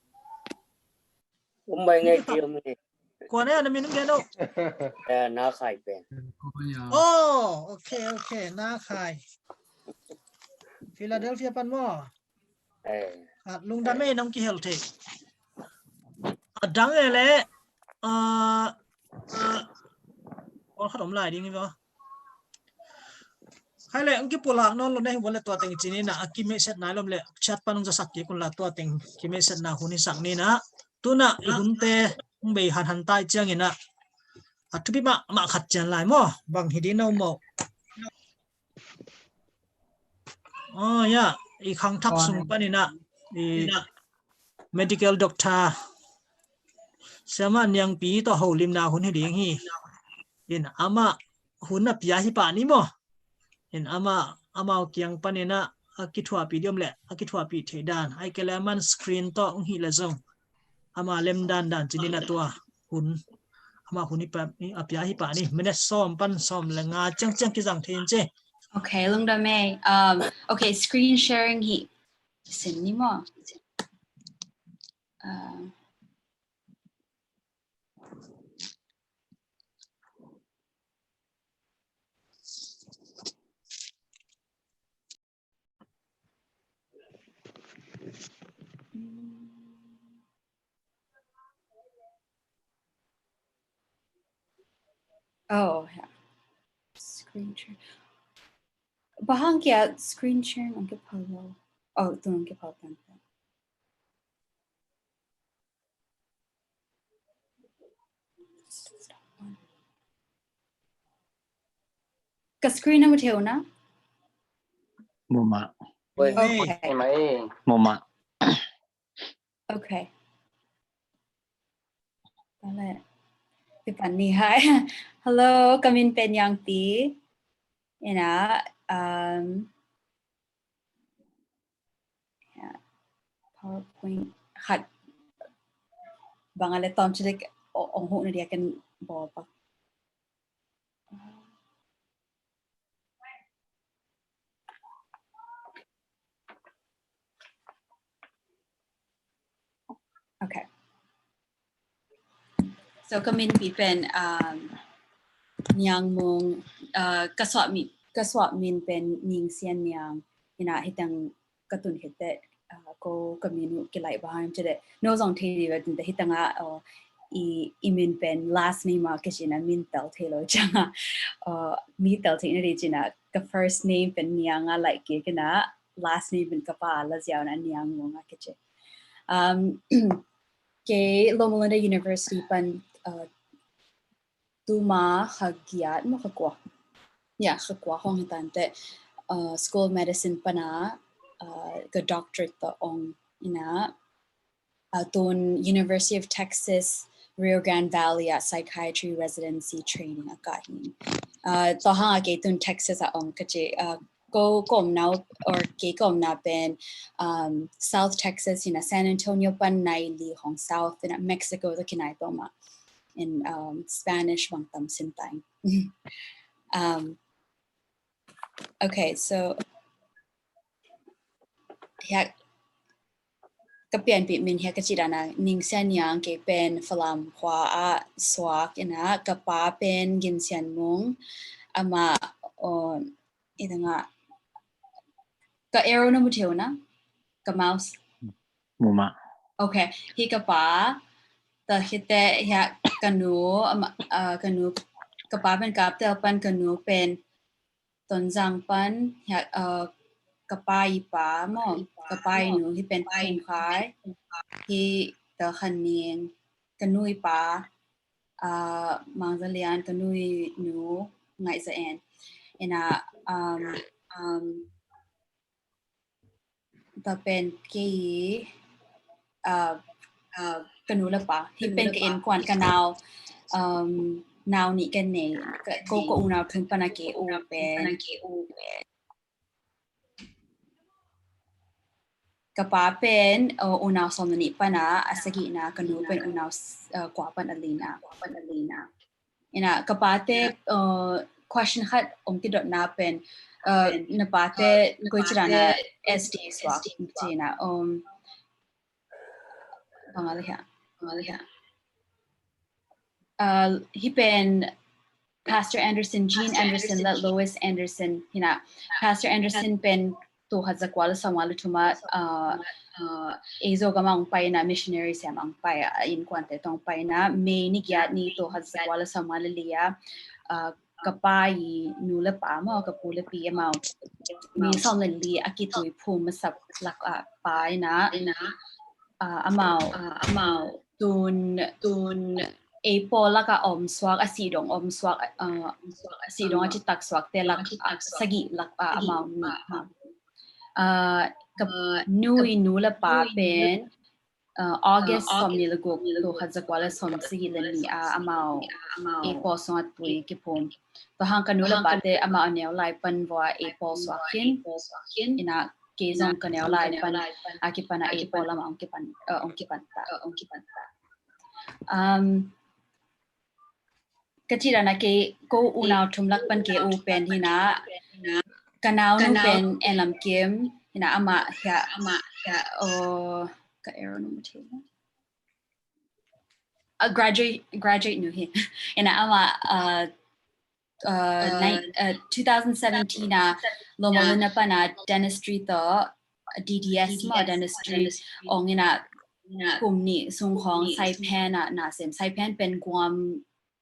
ông mày nghe kia mày còn này là mình không nghe đâu na khai bên ok na khai Philadelphia pan mo lung đam mê nông kỳ healthy đáng lẽ lẽ con khát ống lại đi nghe không hay là ông kia phụ lạc nó luôn đây vẫn là tua tình chỉ nên là kim mẹ set này luôn lệ chat pan ông ra sắc kia còn là tua tình kim mẹ set nào hun đi sắc nên á tu na hun te ông bị hàn tai chiang nên á thu bị mà khát chán lại mo bằng hình đi đâu mo ya i khang thak sung panina i medical doctor sama nyang pi to ho lim na hun hi ding hi in ama hun na pia hi pa ni mo in ama kyang panina akithwa pi diom le akithwa pi thedan ai kelaman screen to ung hi la zong ama lem dan chinina to hun ama hun hi pa ni apia hi pa ni mene som pan som la nga chang ki jang then che Okay, Lung Dame. Okay, screen sharing he. Sim ni mo. Oh, yeah. Screen share. Bahang kya screen sharing ang kipalo. Oh, ito ang kipalo. Ka-screen na mo tayo na? Muma. Okay. Muma. Okay. Bale. Tipani, hi. Hello, Kamin Penyang Ti. Yeah, PowerPoint. Hat. Bangale tom chilik ong ho na dia kan boba. Okay. So Kamin Pipen Nyang Mong kaswap min pen ning sian nyang ina hitang katun hitet ko Kaminu kilai baham chede no zong thei wa tin hitanga I min pen last name ma kishina min tel thelo changa mi tel thei ri china ka first name pen nyang like ke kana last name pen kapa la jiao na nyang mo nga kiche ke Loma Linda University pan Tuma hagiat mo kakwa. Yeah, kakwa hong hitante School of Medicine pana ka doctorate ta ong ina ton University of Texas Rio Grande Valley at psychiatry residency training akahin. To hang ke ton Texas a ong kache go kom now or ke kom na pen South Texas ina San Antonio pan naili hong South in Mexico the kinai toma. In Spanish, Bangtam Sintang. Okay, so yeah, kapian pi min hiya kachirana ning sian yang ke pen falam hua a swak ina kapa pen gin sian mong ama ita nga ka arrow na muteo na ka mouse. Muma. Okay, hi kapa ta hite hiya kanu kanu kapapan kaptel pan kanu pen tonjang pan ya kapai pa mo kapai nu hi pen pen khai hi ta khaning kanui pa mangzalian kanui nu ngai sa en ina ta pen ki kanu la pa hi pen ke en kwan kanao now ni kan ne ko unaw thun panake u pen kapa pen unaw somni pana asagi na kanu pen unaw kwa pan alina ina kapate question khat ti dot na pen na pate ko chirana SD swak tina bangalya he pen Pastor Anderson, Jean Anderson, let Lois Anderson, Pastor Anderson pen to hazakwala samwala tuma ezo gamang pai na missionary samang pai in kwante tong pai na me ni gyat ni to hazakwala samwala liya kapai nula pa mo kapula pi amao mi somlan li akitui phum masap lak pai na amao tun Apple laka swak asidong swak asidong achitak swak te lak sagi lak amao nui nula pa pen August somni lago to hadzakwala som sigi lani amao Apple swat tui kipom to hang kanula pa te amao neo lai pan wa Apple swakin ina kezong kaneo lai pan akipana Apple lama ongkipan Katira na ke ko unaw tumlak pan ke u pen hina kanaw nu pen elam kim hina ama ka arrow no material graduate nu hi hina ama 2017 na Loma Linda pa na dentistry to DDS มา dentistry องเงินะกลุ่มนี้ส่งของไซแพนน่ะน่าเสมไซแพนเป็นความ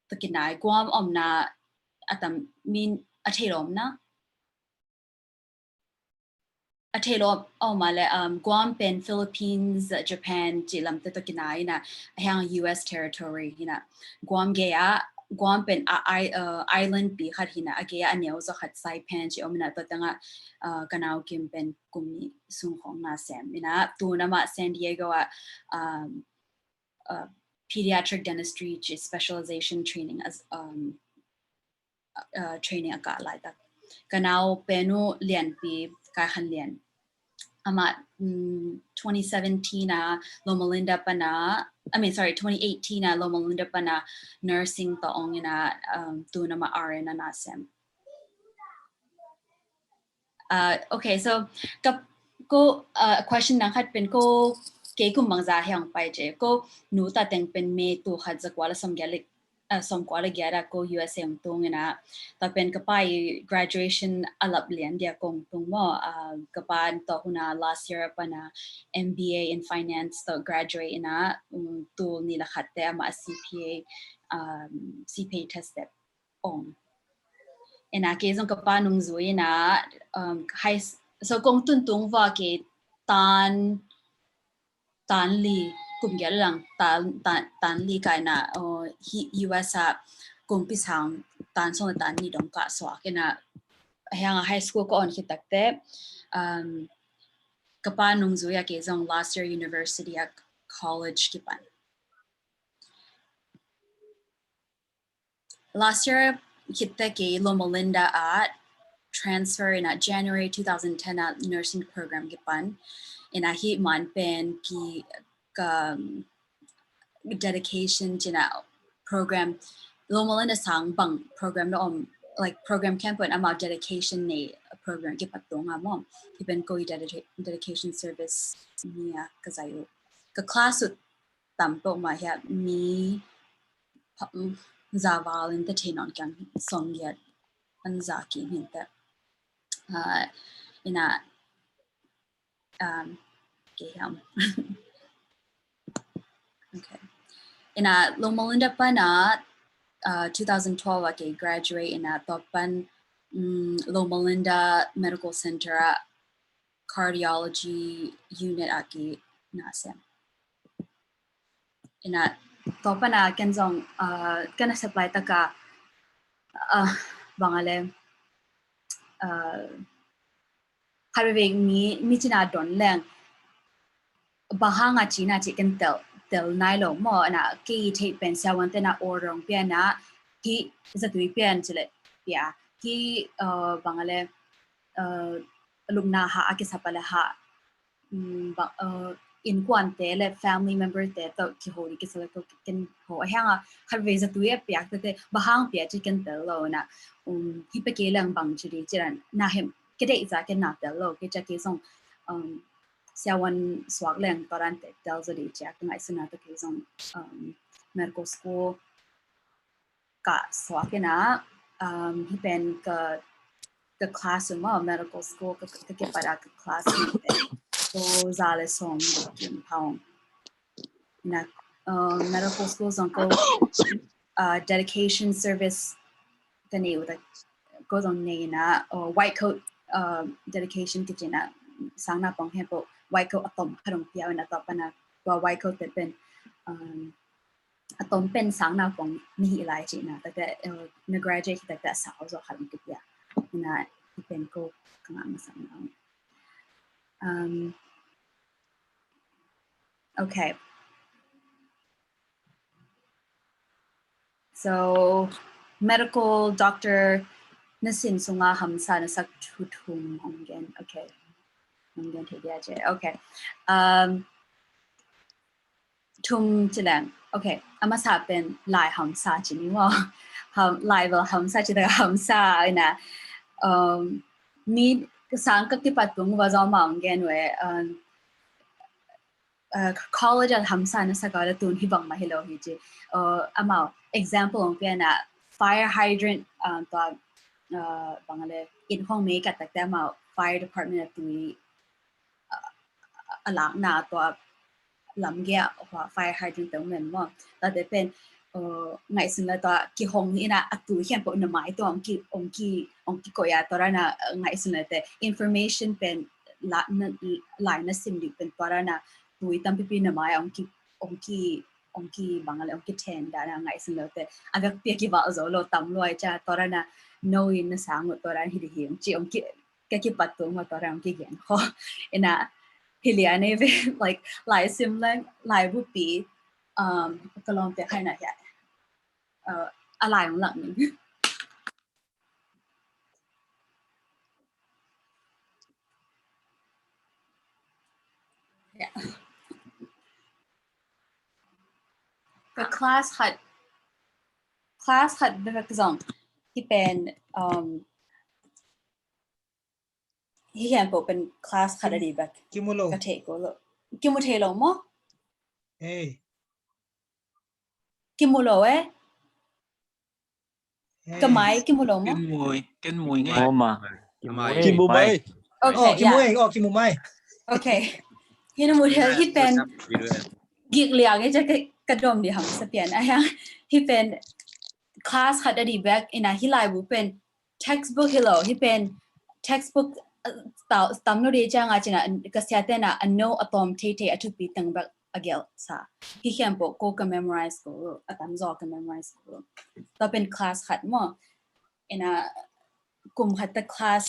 ตะกินไหนความอมนาอาตมีอเทลมนะอเทลมออกมาเลยความเป็น Philippines Japan จีลำตะกินไหนนะแห่ง US territory นะความเกียความเป็นisland ปีขัดหินะเกียอันเนี้ยจะขัดไซแพนจีอมนาตัวตั้งกันเอากิมเป็นกลุ่มนี้ส่งของน่าเสมนะตัวน้ำมา San Diego pediatric dentistry specialization training as training อากาศหลายตักกันเอาเป็นเรียนปีการขันเรียนama 2017 na Loma Linda pa na 2018 na Loma Linda pa na nursing taong na tu na ma-RN na nasem. Okay, so ko question nang khat pen ko ke kum mangza hyang pai je ko nu ta teng pen me tu khat zakwala somgyalik somkwala gyara ko USA ang tung na ta pen kapai graduation alap lian dia kong tung mo kapan to huna last year pa na MBA in finance to graduate na tu nila khatte ama CPA test step on ina ke zong kapan nung zui na high so kong tuntung va ke tan liกลุ่มเกี่ยวกับตันลีกายนะUS กลุ่มพิสังตันส่งตันนี่ดงกะสวากันนะเฮียงไฮสคูลก็อ่อนคิดตักเตะกับปานุงจุยากจง last year university college กี่ปัน last year คิดแต่กี่ Loma Linda at transfer in January 2010 at nursing program กี่ปันin a heat man pen ki dedication jina program Loma Linda sang bang program no like program camp and about dedication ne program ki patong amo ki ben ko dedication service niya kazayo ka class tampo ma ya mi zaval entertain on kan song yet anzaki hinta ina okay. In Loma Linda pa na 2012 okay graduate in topan Loma Linda Medical Center cardiology unit aki nasem. In topan na kenzong kana supply taka bangale harvey mi china don leng bahanga china chicken tel nai lo mo na ki thei pen sa wan te na orong pia na ki zatui pian chile pia ki bangale alumna ha aki sapala ha in kwan te le family member te to ki ho ki sala ko ken ho hanga harvey zatui pia te bahang pia chicken tel lo na hi pe ke lang bang chiri chiran na hem ke dei za ken na tel lo ke cha ke song sia wan swak leng toran te tel zo di cha ngai sina to ke song medical school ka swak na hi pen ka class ma medical school ka ke para ka class so zale song kim paung na medical school song ko dedication service kani uta ko dong nei na white coat dedication kitchen sang na pong hepo white coat atom harong pia na to pana wa white coat te pen atom pen sang na pong ni lai chi na ta na graduate ta sa zo halim ki pia na pen ko kang ang sang na okay so medical doctor nasin sunga hamsa na sak tutum honggen okay honggen the dia je okay tum chilang okay ama sa pen lai hamsa chini mo lai wel hamsa chi da hamsa ina ni sang ka ki patung wa zo ma honggen we college at hamsa na sa ga tun hi bang ma hello hi je ama example ong pia na fire hydrant to bangale in home make at the fire department at the หลังหน้าตัวลำแก่ว่าไฟไฮดรนต์เหมือนว่าแต่เป็นไงสิ่งตัวกี่ห้องนี่นะอัตุเขียนเป็นหมายตัวองค์ก็ยาตัวนั้นไงสิ่งแต่ information เป็นหลายสิ่งเป็นตัวนั้นตัวตั้งเป็นหมายองค์บางอะไรองค์แทนได้ไงสิ่งแต่อาจจะเปียกี่ว่าเราตำรวจจะตัวนั้นน้อยนะสังตัวนั้นที่เห็นจีองค์ก็คิดปัดตัวมาตัวนั้นองค์เขียนเขาเนาะที่เรียนเนี่ย like หลายสิ่งหลายรูปปีก็ลองไปให้หน่อยอะไรของหลังนึง The class had แบบที่สองที่เป็นที่เขียนบอกเป็น class ขัดอะไรแบบกิโมโลกระเทก็เลยกิโมเทโลมั้งกิโมโลก็ไม่กิโมโลมั้งกินมวยไง กิมูไม่โอเคกิมูไม่โอเคที่นั่นมูเทที่เป็นกิกเลียงนี่จะกระดมดีหำสเปียนอะไรที่เป็น class ขัดอะไรแบบอินะที่ไลน์บุเป็น textbook ที่เราที่เป็น textbook ตามโน้ตจังอาจจะนะก็เสียแต่นะอันโน้ตอะตอมเทอทุปีตั้งแบบอเกลซะที่เขียนบอกก็ memorize ก็อะตามจอก็ memorize ก็ต่อเป็น class ขัดมั้งอินะกลุ่มขัดแต่ class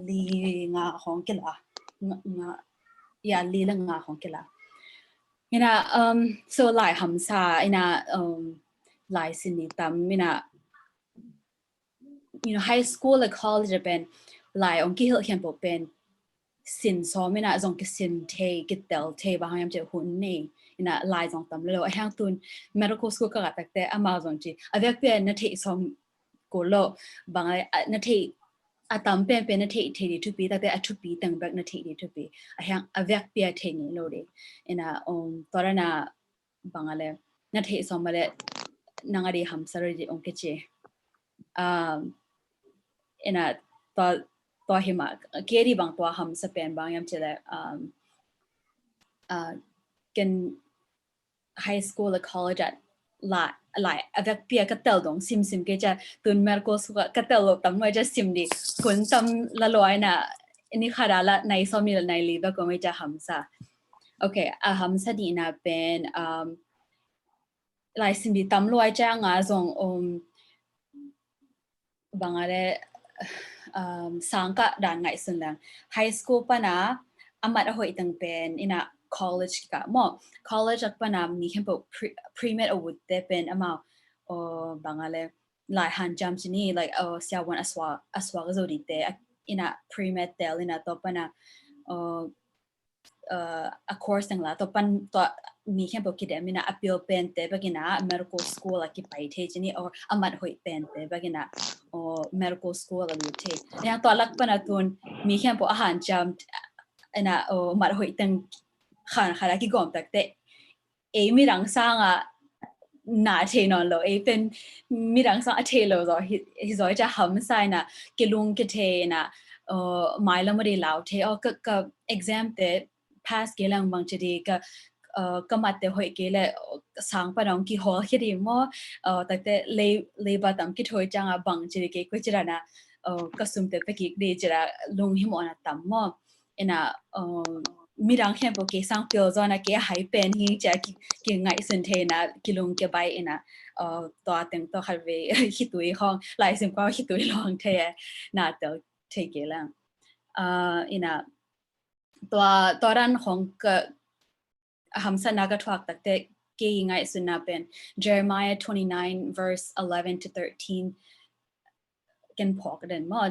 ลีงาของกิละงาอย่าลีละงาของกิละอินะso หลายหำซาอินะหลายสิ่งที่ตามอินะhigh school และ college เป็นหลายองค์ที่เขียนบอกเป็นสินสอมินะจงกิสินเทกิเตลเทบางอย่างจะหุ่นนี่นะหลายจงตามเลยไอ้ห้างตุน medical school ก็ตักแต่อามาจงจีอาเวกเป็นนัทที่สอมกุโลบางนัทที่อาตามเป็นนัทที่ดีทุกปีตักแต่ทุกปีตั้งแบบนัทที่ดีทุกปีไอ้ห้างอาเวกเป็นเทนี่โลดีนะตอนนั้นบางอะไรนัทที่สอมมาเลยนางอดีหำสารดีองค์เจนะตัวหิมะเกลีบางตัวหำสเปนบางยามเจเลยกัน high school และ college หลายอาจจะเปียกระเตลดงซิมก็จะตุนเมร์โกสกระเตลตั้มว่าจะซิมดีคนตั้มละลอยนะอันนี้ขาดละในสมิลในลีบก็ไม่จะหำซะโอเคหำซะดีนะเป็นหลายซิมดีตั้มลอยจ้างส่งบางอะไรสังกัดด่านไงส่วนนั้น high school ปะนะอามาดหอยตั้งเป็นอินะ college ก็มั่ง college ปะนะมีแค่พวก pre-med อาวุธแต่เป็นอามาบางอะไรหลายหันจำชนี like เสียวันอสวะก็จะดีแต่อินะ pre-med แต่อินะต่อปะนะcourse ต่างละต่อปันต่อมีแค่พวกคิดมีนะ appeal เป็นแต่บางทีนะ medical school ละกี่ไปเทชนี่อามาดหอยเป็นแต่บางทีนะmedical school ละรู้เทเนี่ยตอนลักปะนะตุนมีแค่พวกอาหารจำนะมาดหอยตั้งขันกี่ก่อนแต่มีรังสร้างหนาเทนอนเลยเป็นมีรังสร้างเทเลยก็ฮิซอยจะหำใส่นะกิลุงกิเทนะไม่ละไม่ได้เล่าเทก็ exam แต่ pass กี่ลังบางทีก็มาแต่หอยกี่เลยสังปะน้องกี่หัวคิดดีมั้งแต่เลยบัดตามกี่ถอยจังบางทีก็จะนะก็สุ่มแต่ไปกี่ดีจะลงหิมะนะตั้มมั้งนะมีรังแค่พวกสังเกลจอนะหายเป็นที่จะกี่ไงสินเทนะกิลุงกี่ใบนะตัวเต็งตัวขัดเวคิดตัวอีกห้องหลายสิ่งก็คิดตัวอีกห้องเทน่าเตอเทกี่ลังนะตัวรันของก็หำสันนักทวักแต่กี่ไงสินะเป็น Jeremiah 29 verse 11 to 13กันพอกันมั้ง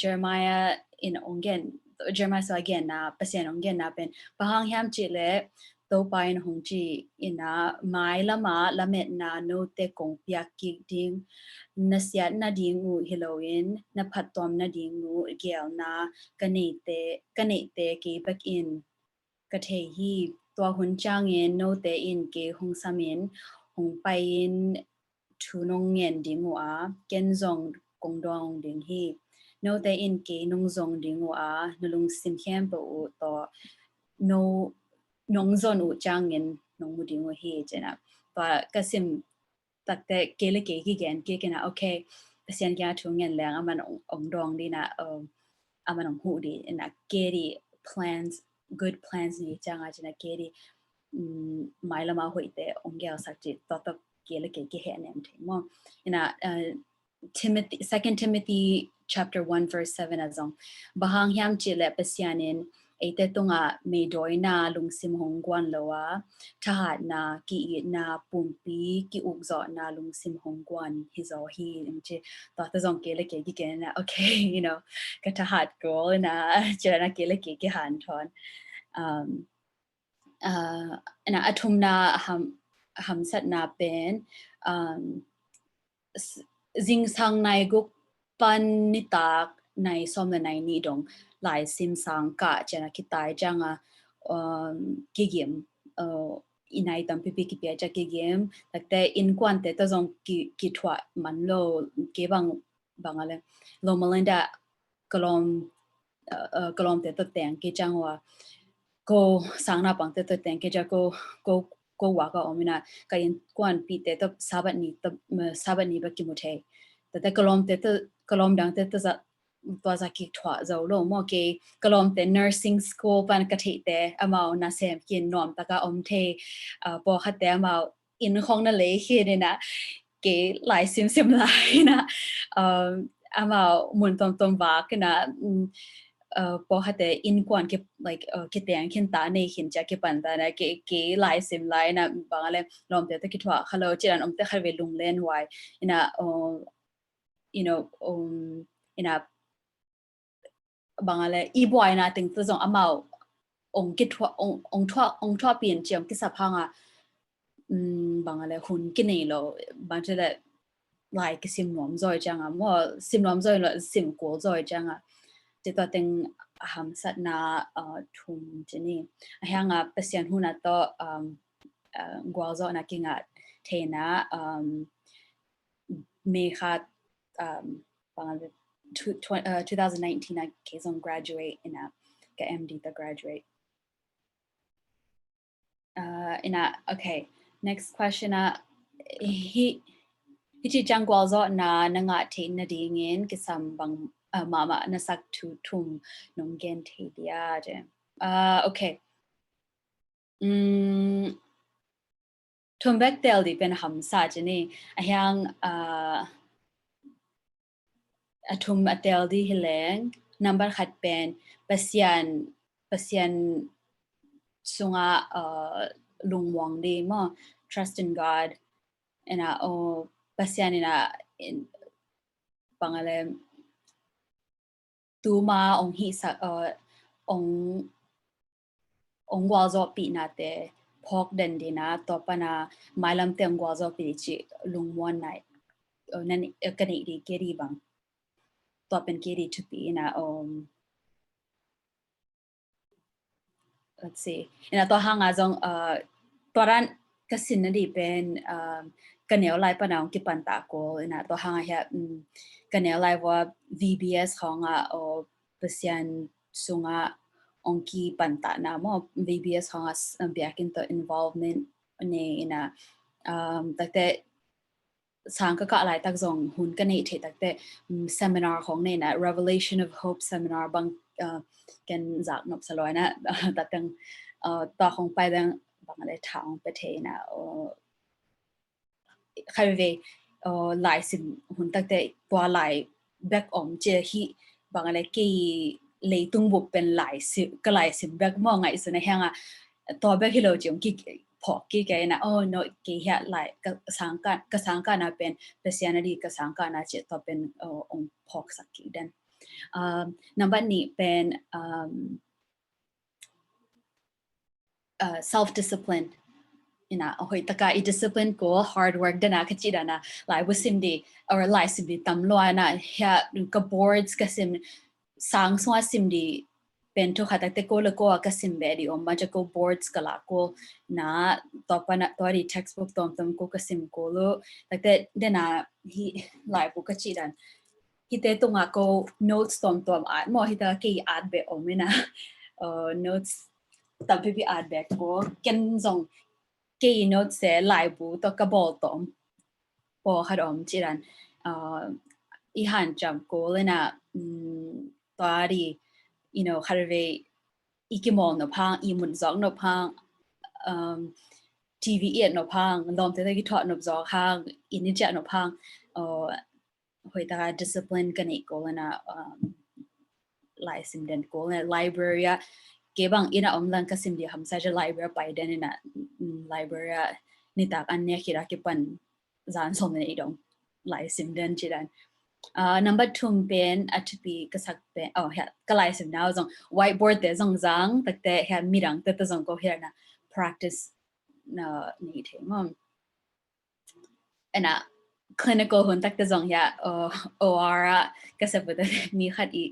Jeremiah in ongen Jeremiah so again na pasien ongen naเป็นบางยามจิเลตัวไปนหงจีอินะไม้ละมาละเม็ดนาโนเตกงเปียกิดิงนัสยานาดิงูฮิโลวินนับพัดตอมนาดิงูเกลนากันเตกีบักอินกะเทฮีตัวหุ่นจางเงินโนเตอินเกหงสามินหงไปอินทูนงเงินดิงูอาเกนซงกงดองดิงฮีโนเตอินเกนงซงดิงูอานลุงซิมเข้มปูตัว no nong zon u changin nong muding o he jena pa kasim takte kele ke ki gen ke kena okay pasian kya thungen lang aman ong dong di na aman ong hu di na keri plans good plans ni changa jena keri mai lama hoite ong gel sakti to kele ke he nem the mo ina Timothy 2 Timothy chapter 1 verse 7 azong bahang hyang chile pasianin ate tunga may doy na lungsim hongguan lawa tahat na ki na pumpi ki ugzo na lungsim hongguan hizo hi nje ta zong kele ke ki na okay you know ka tahat ko na chira na kele ke ki han thon na atum na ham sat na pen zing sang nai guk pan ni tak nai som na nai ni dong lai sim sang ka chana kitai janga gigim inai tam pipi ki pia cha gigim takte in kwante ta zong ki thwa man lo ke bangale lo malenda kolom te to teng ke changwa ko sang na pang te to teng ke ja ko wa ka omina ka in kwan pi te to sabat ni ba ki muthe te kolom dang te za to za ki thwa zo lo mo ke kolom te nursing school pan ka the te amao na sem kin nom ta ka om the po kha te amao in khong na le he de na ke lai sim lai na amao mun tom ba ke na po hate in kwan ke like ke teng khin ta nei khin cha ke pan ta na ke lai sim lai na bangale lom te ki thwa khalo chiran om te kharve lung len wai ina you know ina bangale I boy na ting tu zong amao ong ki thwa ong thwa pin chiam ki sa phanga bangale hun ki nei lo bang che la lai ki sim nom zoi chang a mo sim nom zoi lo sim ko zoi chang a ti to teng ham sat na thum chini ahanga pasian huna to gwalzo na kinga thena me khat 2019 I case on graduate in a MD the graduate in a okay next question he chi jang gwalzo na nga the na dingin kisam bang mama nasak tu tum nonggen the dia je okay tum back tel di pen ham sa je ni ahyang atum atel di hileng number khat pen pasian sunga lungwang di mo trust in God ina pasian ina pangale tuma ong hi sa ong gwalzo pi na te phok den dina to pana mailam te ong gwalzo pi chi lungmon nai nan kani ri keri bang to pen keri to pi na let's see ina to hanga jong toran kasin na di pen kanel lai pana ong ki pan ta ko ina to hanga ya kanel lai wa VBS honga o pasian sunga onki panta na mo VBS honga back into involvement ne ina takte sang ka lai tak zong hun ka nei the takte seminar hong ne na Revelation of Hope seminar bang ken zak nop saloi na tatang ta hong pai dang bang le thang pe the na kharve lai sim hun takte kwa lai back om che hi bang le ki lei tung bu pen lai si ka lai sim back mo ngai su na hanga to back hi lo jong ki phok ki ke na no ki ha lai ka sang ka na pen personality ka sang ka na che to pen ong phok sak ki den number ni pen self discipline ina hoi taka I discipline ko hard work dana kachi dana lai wasim di or lai sim di tam lo na ya ka boards ka sim sang swa sim di pen to khata te ko le ko ka sim be di ma ja ko boards kala ko na to pa na to ri textbook tom ko ka sim ko lo like that dana hi lai bu ka chi dan hi te to nga ko notes tom at mo hi ta ki at be omina notes ตับพี่อาดแบกก็กันส่งเกี่ยนเสียหลายบูตัวกระบอกตอมพอขดอมจีรันอีหันจำก็เลยนะตัวดี ขดเวอีกิมอลนพังอีมุนซอกนพังทีวีนพังลมเตะกิทอดนซอกห้างอินิจนพังหอยตา discipline กันอีกก็เลยนะหลายสิ่งเด่นก็เลย library เก็บังอินะอมลังก็สิ่งเดียวทำใช้จะ library ไปเด่นนะ library นี่ตากอันเนี้ยคิดว่าเก็บปันจานสมในอีดงหลายสิ่งเด่นจีดันnumber 2เป็นอาจจะเป็นกษัตริย์เป็นก็หลายสิ่งนะจง whiteboard เตะจงจังแต่เห็นมีดังแต่จงก็เห็นนะ practice นี่เท่มั้งนะ clinical หุ่นตักแต่จงเห็นOR ก็จะเป็นมีขัดอีก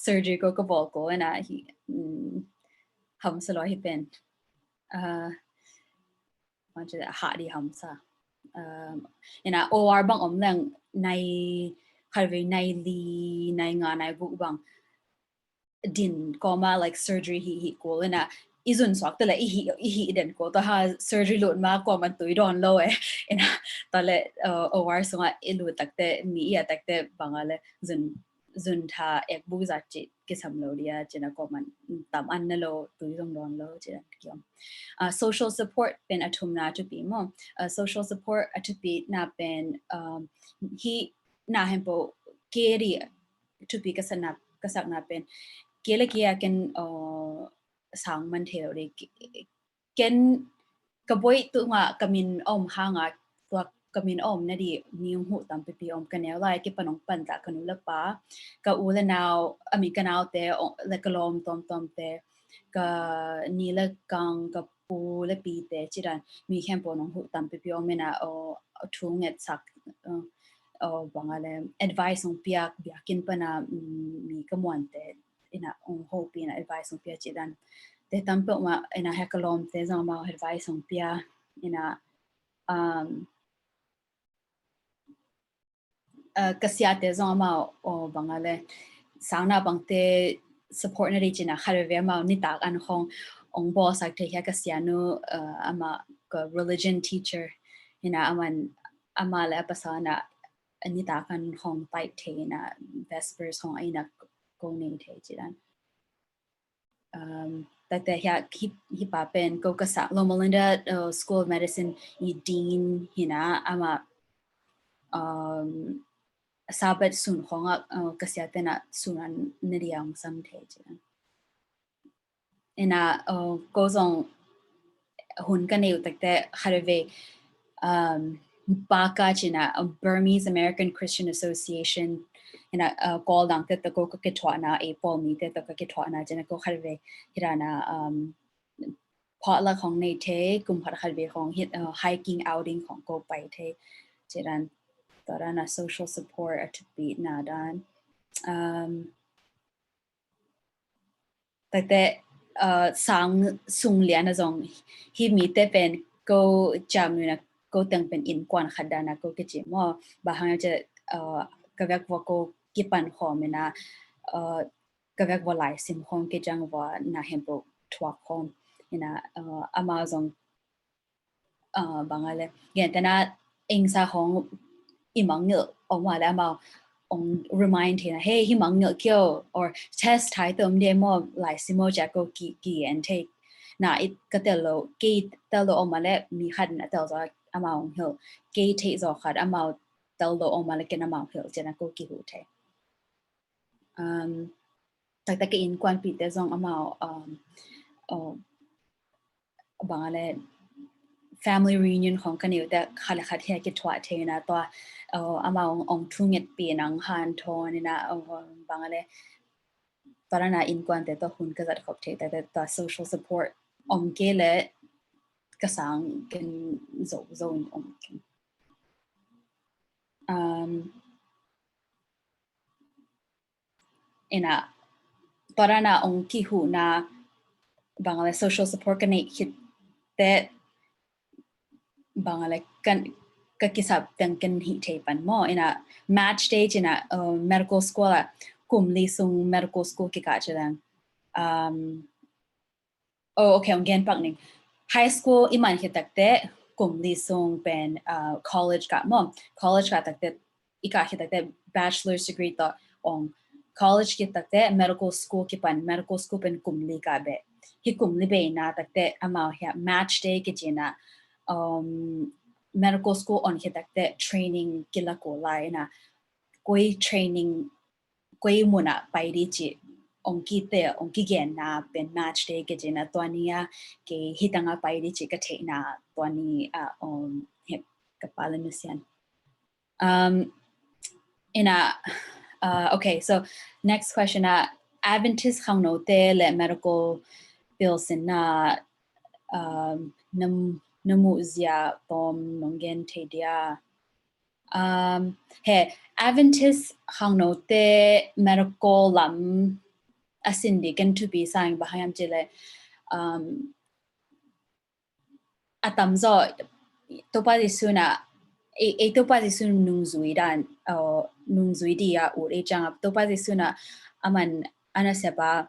surgery ก็บอกก็นะทำสลอยเป็นมันจะหาดีทำซะนะ OR บางอมแรงในคาร์วีในลีในงานในบุกบางดินก็มา like surgery ฮีก็เลยนะอีส่วนสวกแต่ละอีเด่นก็ตัวหา surgery หลุดมากกว่ามันตุยโดนเลยนะตอนแรกOR ส่งอีหลุดตักแต่มีตักแต่บางอะไรจุนท่าบุกจัดจิตกิสำโลเดียจีน่ะก็มันตามอันนั่นโลตุยต้องโดนโลจีน่ะเกี่ยวsocial support เป็นอัตุมนาจุปีมั้งsocial support อัตุปีน่าเป็นฮีน่าเห็นพอเกลียจุปีก็สักน่าเป็นเกลียกันสังมันเทลเลยกันกระบวยตัวว่ากำมินอมห่างตัวกำมินอมนั่นดีนิวหูตามปีอมกันแล้วไล่เก็บปนองปันจากขนุนละป้าก็อูเลนาวมีกันเอาแต่เล็กลมตอมแต่ก็นี่ละกังกับปูละปีแต่จีรันมีแค่ปนองหูตามปีอมเนี่ยนะทุ่งเงินสักบางอะไร advice ของพี่อยากกินปนะมีกระมวลแต่นะโฮปีนะ advice ของพี่จีรันแต่ตั้งแต่ว่านะให้กลมแต่จะมา advice ของพี่นะก็เสียแต่จะมาบางอะไรสาวน่ะบางแต่ support นั่นเองนะคาร์เวียมานี่ตากอันขององค์บอสสักเทียก็เสียนูอามาก็ religion teacher นะอามาแล้วภาษาน่ะอันนี้ตากอันของไต่เทนะ vespers ของไอ้นักโกนี่เทจีดันแต่ฮิปาเป็นก็กษัตริย์โลมาลินดาschool of medicine อีดีนนะอามาทราบส่วนของเกษตรนะส่วนนเดียงสัมเทจินะก็ส่งหุ่นกันอยู่แต่คาร์เวบากาจินะ Burmese American Christian Association นะกอลดังแต่ก็คิดว่านะApril มีแต่ก็คิดว่านะจินะก็คาร์เวที่ร้านพอละของในเทกลุ่มพัฒนาคาร์เวของ hiking outing ของก็ไปเทจิรันตอนนั้น social support อัตปีนาดานแต่สังสุงเลียนนะจงที่มีแต่เป็นก็จำอยู่นะก็ตั้งเป็นอินกวนขัดดานะก็คิดจิมว่าบางครั้งจะกระเวกว่าก็กิปันหอมนะกระเวกว่าหลายสิ่งของกิจังว่าน่าเห็นปุ๊บทั่วคนนะอามาจงบางอะไรอย่างแต่น่ะเองซะของอีมังเงอออกมาแล้วมาremind เห็นนะเฮ้ยมังเงอเกี่ยว or test ท้ายเติมเดโมหลายสิโมจากก็กี่อันเทคน่ะอีกก็เตลโลกี่เตลโลออกมาแล้วมีขัดนะเตลจะอามาเหรอกี่เทจะขัดอามาเตลโลออกมาแล้วกันอามาเหรอจะนะก็กี่หูเทแต่ก็อินกวนปีเตจงอามาบางอะไร family reunion ของกันอยู่แต่ขัดเทียกิจวัตรเทนะตัวอามาทุ่งเงินปีนังฮันทอนี่นะบางอะไรตอนนั้นอินกวนแต่ตัวหุ่นก็จะขอบเทแต่ตัว social support เกลเลยก็สั่งกันโซนนะตอนนั้นกี่หูนะบางอะไร social support กันเนี่ยคิดแต่บางอะไรกันก็คิดว่าเป็นกันหิเทปันหม้อนะ match day จีน่ะmedical school กลุ่มลิซุง medical schoolกี่กาจะดัง โอเคองเกนปักหนึ่ง high school อิมันคิดตักเตะกลุ่มลีซงเป็นcollege กะมอม college กะตักเตะอีกาคิดตักเตะ bachelor's degree ต่ออง college คิดตักเตะ medical school คิดปัน medical school เป็นกลุ่มลีกะเบะที่กลุ่มลีเบนะตักเตะอามาเฮีย match day กิจนะmedical school onคิดตักเตะ training กิลาโกไลนะกุย training กุยมุนะไปดิจิองกีเตะองกีเกนนะเป็น match day กิจนะตัวนี้เกฮิตังไปดิจิกะเทนะตัวนี้เห็บกับปาลนุเซียนokay so next question Adventist ข้างโนเตและ medical bills นะนมูเซียตอมนงเกนเทเดียAdventist ข้างโนเต medical ลำasindi kan to be sang bahayam jile atamzo topa disuna e topa disun nungzuidan nungzuidia ure jang topa disuna aman anaseba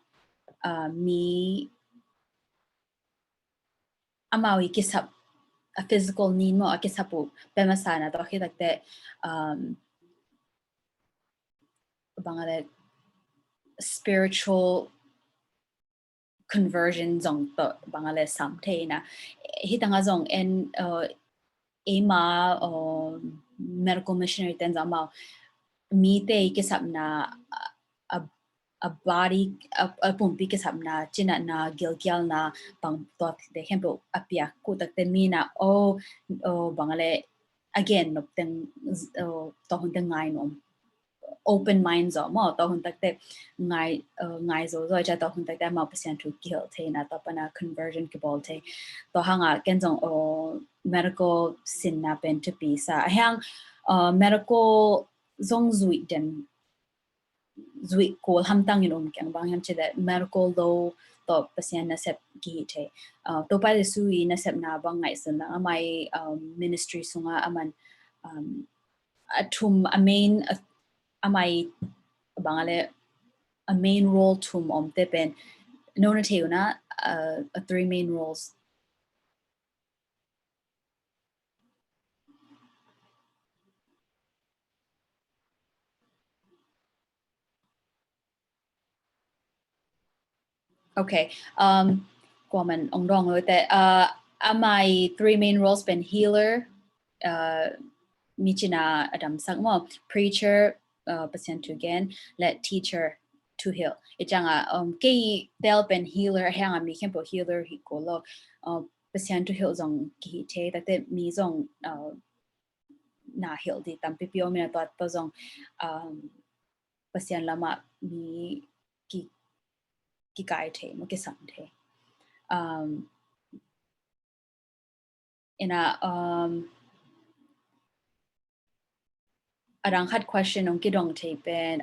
mi amawi kisap a physical need mo akisapu bemasana to khitakte bangale spiritual conversion zong to bangale samte na hitanga zong en ema medical missionary ten zama mi te ke sapna a body a pumpi ke sapna china na gilgyal na bang to de hempo apia ku tak te mi na bangale again no ten to hun ten ngai nom open mind zo mo to hun tak te ngai zo ja to hun tak te ma percent to guilt the na to pana conversion ke bol the to hanga ken jong medical sin na pen to be sa hang medical zong zui ko ham tang in kyang bang ham che that medical law to percent na sep gi the to pa su yi na sep na bang ngai sun na mai ministry sunga aman atum a main amai bangale a main role tum te pen nona teuna a three main roles okay kwaman ongdong lo te amai three main roles pen healer michina adam sakmo preacher percent to again let teacher to heal ijanga ke del pen healer hanga mi kempo healer hi ko lo percent to heal zong ki te ta te mi zong na heal di tam pipio mi na to zong percent lama mi ki kai the mo ke sam the ina arang had question ong ki dong the pen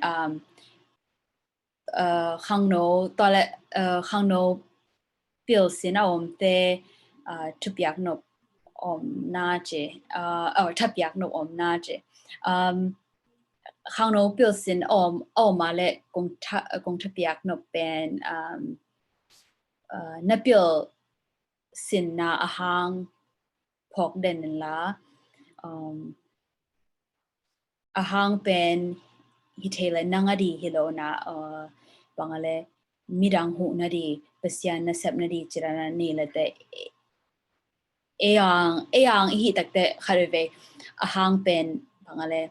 khang no tole khang no pil sina te tupyak no na je or tapyak no na je khang no pil sin ma le kong tapyak no pen na pil sin na ahang phok den la ahang pen hitela nangadi hilona bangale midang hu na di pasian na sep na di chirana ni la te eyang hi takte kharve ahang pen bangale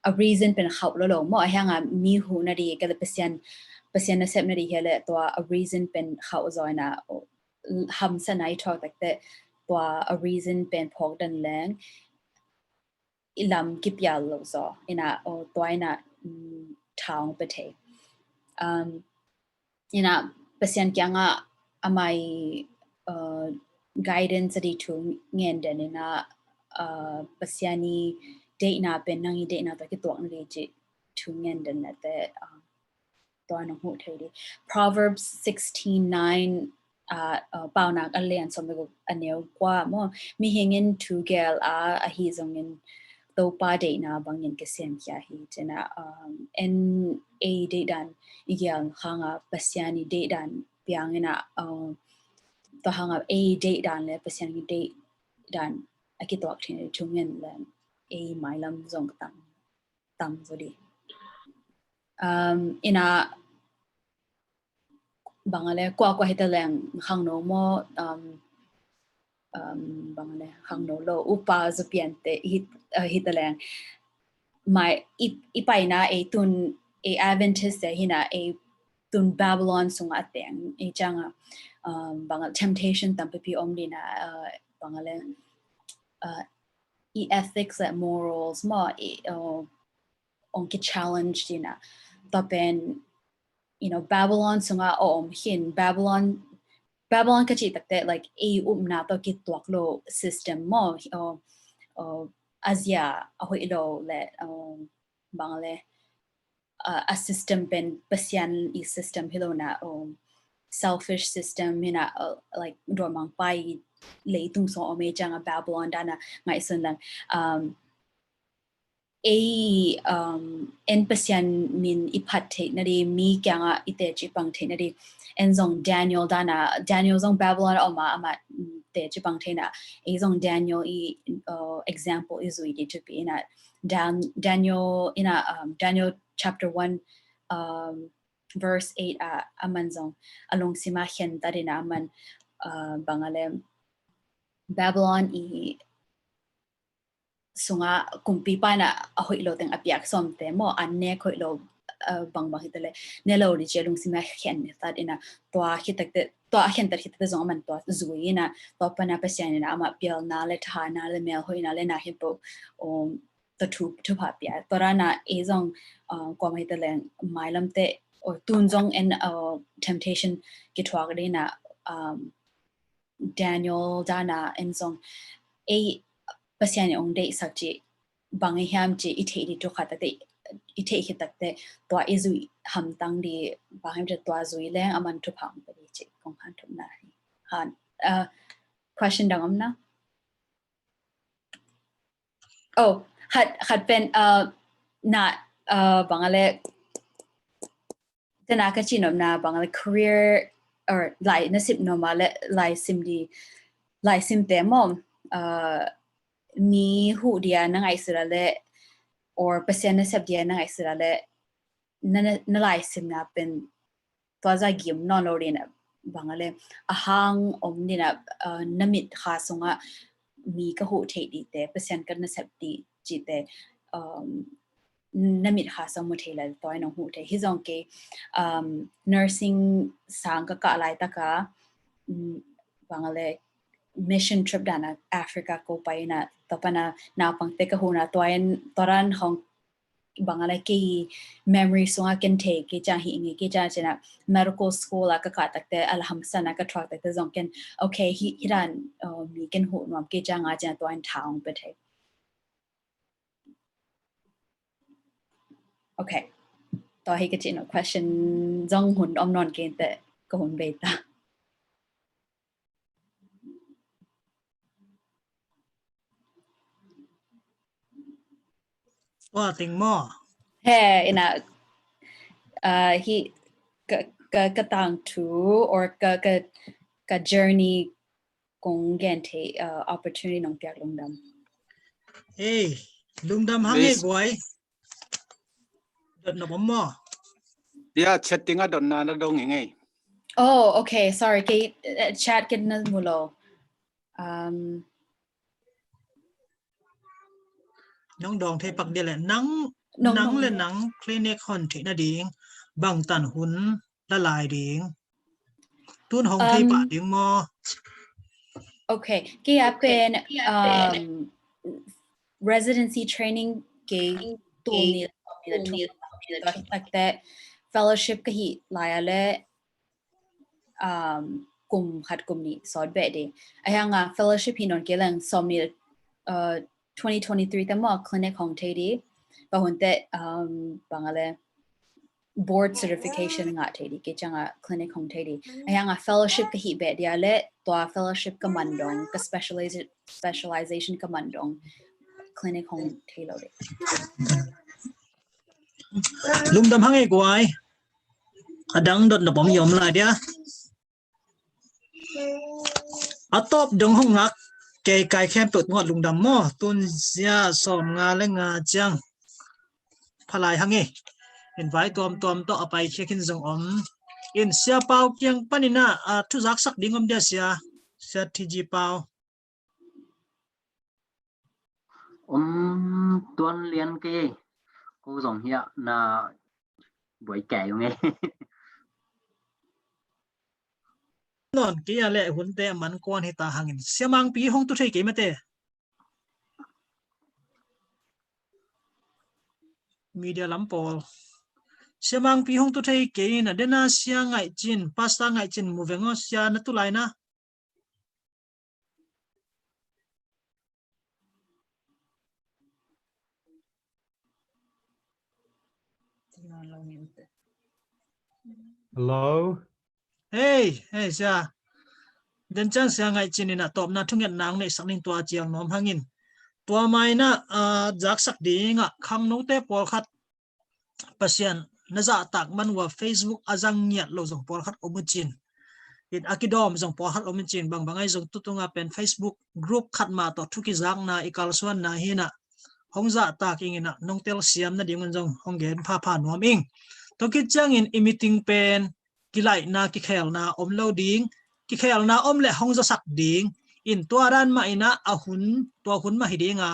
a reason pen khaw lo mo ahanga mi hu na di ka pasian na sep na di hele to a reason pen khaw zoina ham sanai tho takte to a reason pen phok dan lang ilam kipyal lo zo ina toina taung pete ina pasien kyanga amai guidance adi to ngen den ina pasiani date na pen nangi date na to ki to ngi ji to ngen den na te toina hu thedi Proverbs 16:9 pauna alian som go aneu kwa mo mi hingin to girl a hi zongin to pa de na bangin ke sem kya hi tena en a de dan igen khanga pasiani de dan piang ina to hang up a date dan le pasien ki date dan akitok thin chungen le a mailam zong tam zodi ina bangale kwa hitalang hang no mo bangale hang no lo upa zupiente hitalang mai ipaina a tun a Adventist hina a tun Babylon sung ateng e changa bangal temptation tampi omdina bangale ethics and morals mo onki challenge dina tapen Babylon sunga hin Babylon kachi takte like a na to ki twaklo system mo Asia ahoy lo le bangale a system pen pasian i system hilona selfish system hina like dormang pai leitung so ome janga Babylon dana ngai sun lang en pasian min ipat te na di mi kyanga ite chi pang te na di en zong Daniel zong Babylon ama te chi pang te na e zong Daniel example is we to be in Daniel Daniel chapter 1 verse 8 aman zong along simahen tadina aman bangale Babylon sunga kumpi pa na ahoy lo teng apiak som te mo anne khoi lo bang hitale ne lo ri chelung sima khen tat ina to hitakte to hen tar hitakte zong man to zuina to pana pasyan na ama pial na le tha na le mel hoi na le na hipo to thu pa pia torana e zong ko mai hitale mailam te or tun zong en temptation ki thwag de na Daniel dana en zong e pasyan ong dei sakji bangi ham ji ite di to khata te ite hitakte to izui ham tang di baham je to zui leng aman tu phang pa di chi kong han thum na han question dangam na oh had pen na bangale tena ka chinom na bangale career or lai nasib no male lai sim te mom mi hu dia nang ai sirale or pasena sab dia nang ai sirale na lai sim na pen to za gim non lorina bangale ahang omnina namit kha sunga mi ka hu the di te pasen kan na sab di ji te namit kha sam mu thela toy no hu the hizong ke nursing sang ka lai ta ka bangale mission trip dana Africa ko paina tapana na pangte ka huna toran hong bangala ki memory sunga can take ki cha hi ngi ki cha chena medical school ka ka takte alhamsana ka thak takte zong ken okay hiran mi ken hu nom ki cha nga cha toin town but okay to hi ka chino question zong hun om non ken te ko hun beta ting mo he ina he ka tang tu or ka journey kong gen te opportunity nong piak lungdam lungdam hange boy dot no mo dia chatting adon na dong ngai oh okay sorry ke chat ken na muloน้องดองเทปักเดียแหละนังเลยนังคลินิกคอนที่นาดิงบางตันหุนละลายดิงตุนหงที่ปะดิงมอโอเคกี่เป็น residency training กี่ตัวนี้ตั้งแต่ fellowship ก็ฮิลายอะไรกลุ่มขัดกลุ่มนี้สอนแบบนี้ไอ้ยังfellowship พี่นนท์กี่เรื่องสอนนี้2023แต่ว่า clinic ของเทดีบางคนแต่บางอะไร board certification งาเทดีกี่จังclinic ของเทดีไอ้ยังfellowship ก็ฮิแบบเดียวเลยตัว fellowship ก็มันดงก็ specialization ก็มันดง clinic ของเทเราเลยลุงดำหังไอ้กวยขดังดดหนบผมยอมลายเดีย atop dong hong ngak ke kai khem put ngot lungdam mo tun sia som nga le nga chang phalai hangi invite tom to apai chekin zong om in sia pau kyang panina thu zak sak dingom dia sia tiji pau tuan liên cái cô dòng hiện là buổi kể nghe non kia le hun te man kon hi ta hangin siamang pi hong tu thei ke mate media lampol siamang pi hong tu thei ke na dena sia ngai chin pasta ngai chin muvengo sia na tu lai na Hello. Hey sia den chang sia ngai chin ina top na thunget nang nei saknin tua chiang nom hangin tua mai na jak sak dinga khang no te pol khat pasian na za tak man wa Facebook azang nyat lo jong pol khat omuchin in akidom jong pol khat omuchin bang bangai jong tutunga pen Facebook group khat ma to thuki zak na ikal suan na hina hongza ta kingina nongtel siam na dingon jong honggen pha nuam ing to ki chang in emitting pen kilai na ki khel na om loading ki khel na om le hongza sak ding in tuaran ma ina ahun to hun ma hidinga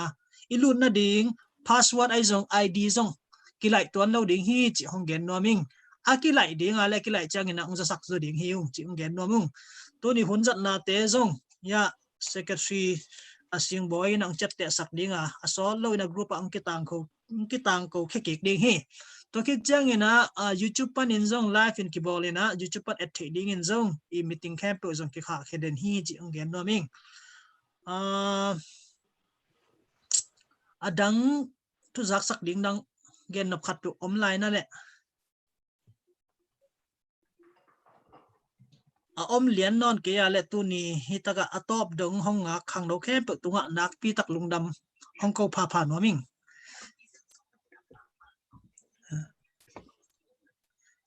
ilun na ding password ai jong id jong kilai tuan loading hi chi honggen noming akilai ding ale kilai chang ina hongza sak zo ding hi chi honggen nomung to ni hun zat na te jong ya secretary asing boy nang chat te sak dinga asol lo ina group ang kitang ko khekik ding hi to ki chang ina YouTube pan in zong live in kibol ina YouTube pan at ding in zong i meeting camp to zong ki kha kheden hi chi anggen noming adang tu zak sak ding dang gen nop khat tu online na le om lian non ke ya le tu ni hitaka atop dong hong nga khang do khem tu nga nak pi tak lungdam hong ko pha noming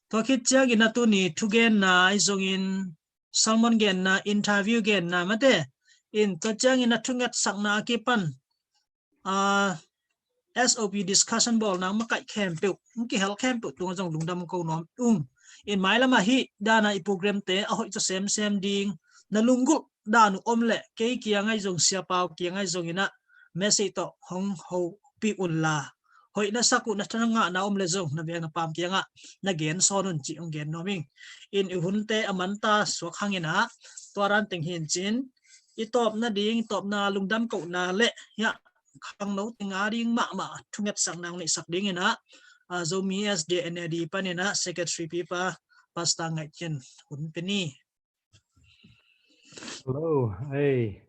to khit chang ina tu ni thu gen na izong in salmon gen na interview gen na mate in to chang ina thungat sak na ki pan SOP discussion ball nang makai khem pe ki hel khem pe tu jong lungdam ko nom in mai lama hi dana i program te a hoi cho sem ding na lungul danu omle ke kia ngai jong sia pau kia ngai jong ina message to hong ho pi ulla hoi na saku na thanga na omle jong na beng na pam kia nga na gen sonun chi ong gen noming in hunte amanta so khangina toran teng hin chin i top na ding top na lungdam ko na le ya khang no tinga ding ma thunget sang nang ni sak ding ina Zomi SDA NAD panina secretary pipa pasta ngai chen hun peni Hello. Hey.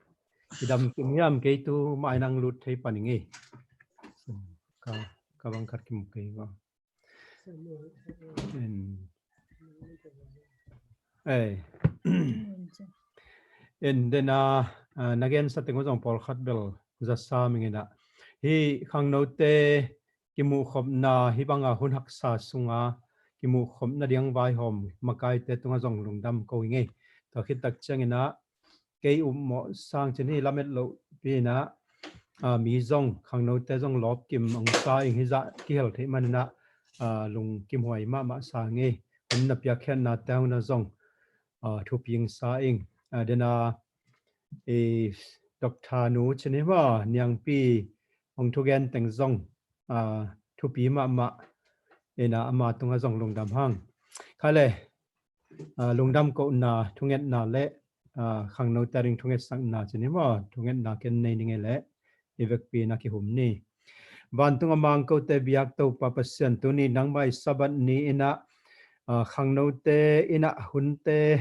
Idam kimyam ke tu mai nang lut thei paningi. Ka bang khat kim ke wa. Hey. In dena nagen sa tingo jong pol khat bel za sa mingina. Hi khang no te kimu khom na hi banga hun hak sa sunga kimu khom na diang vai hom makai te tunga jong lungdam ko nge to khit tak changina ke mo sang chini lamet lo pina mi zong khang no te jong lop kim ong sa ing hi za ki hel the manina lung kim hoi ma sa nge un na pya khen na taw na zong thu ping sa ing dena e Dr. Nu chini ma nyang pi ong thu gen teng zong thu pi ma ena ama tunga zong lungdam hang khale lungdam ko na thunget na le khang no taring thunget sang na chini ma thunget na ken nei ninge le evek pi na ki hum ni van tunga mang ko te biak to pa pasien tu ni nang mai sabat ni ina khang no te ina hun te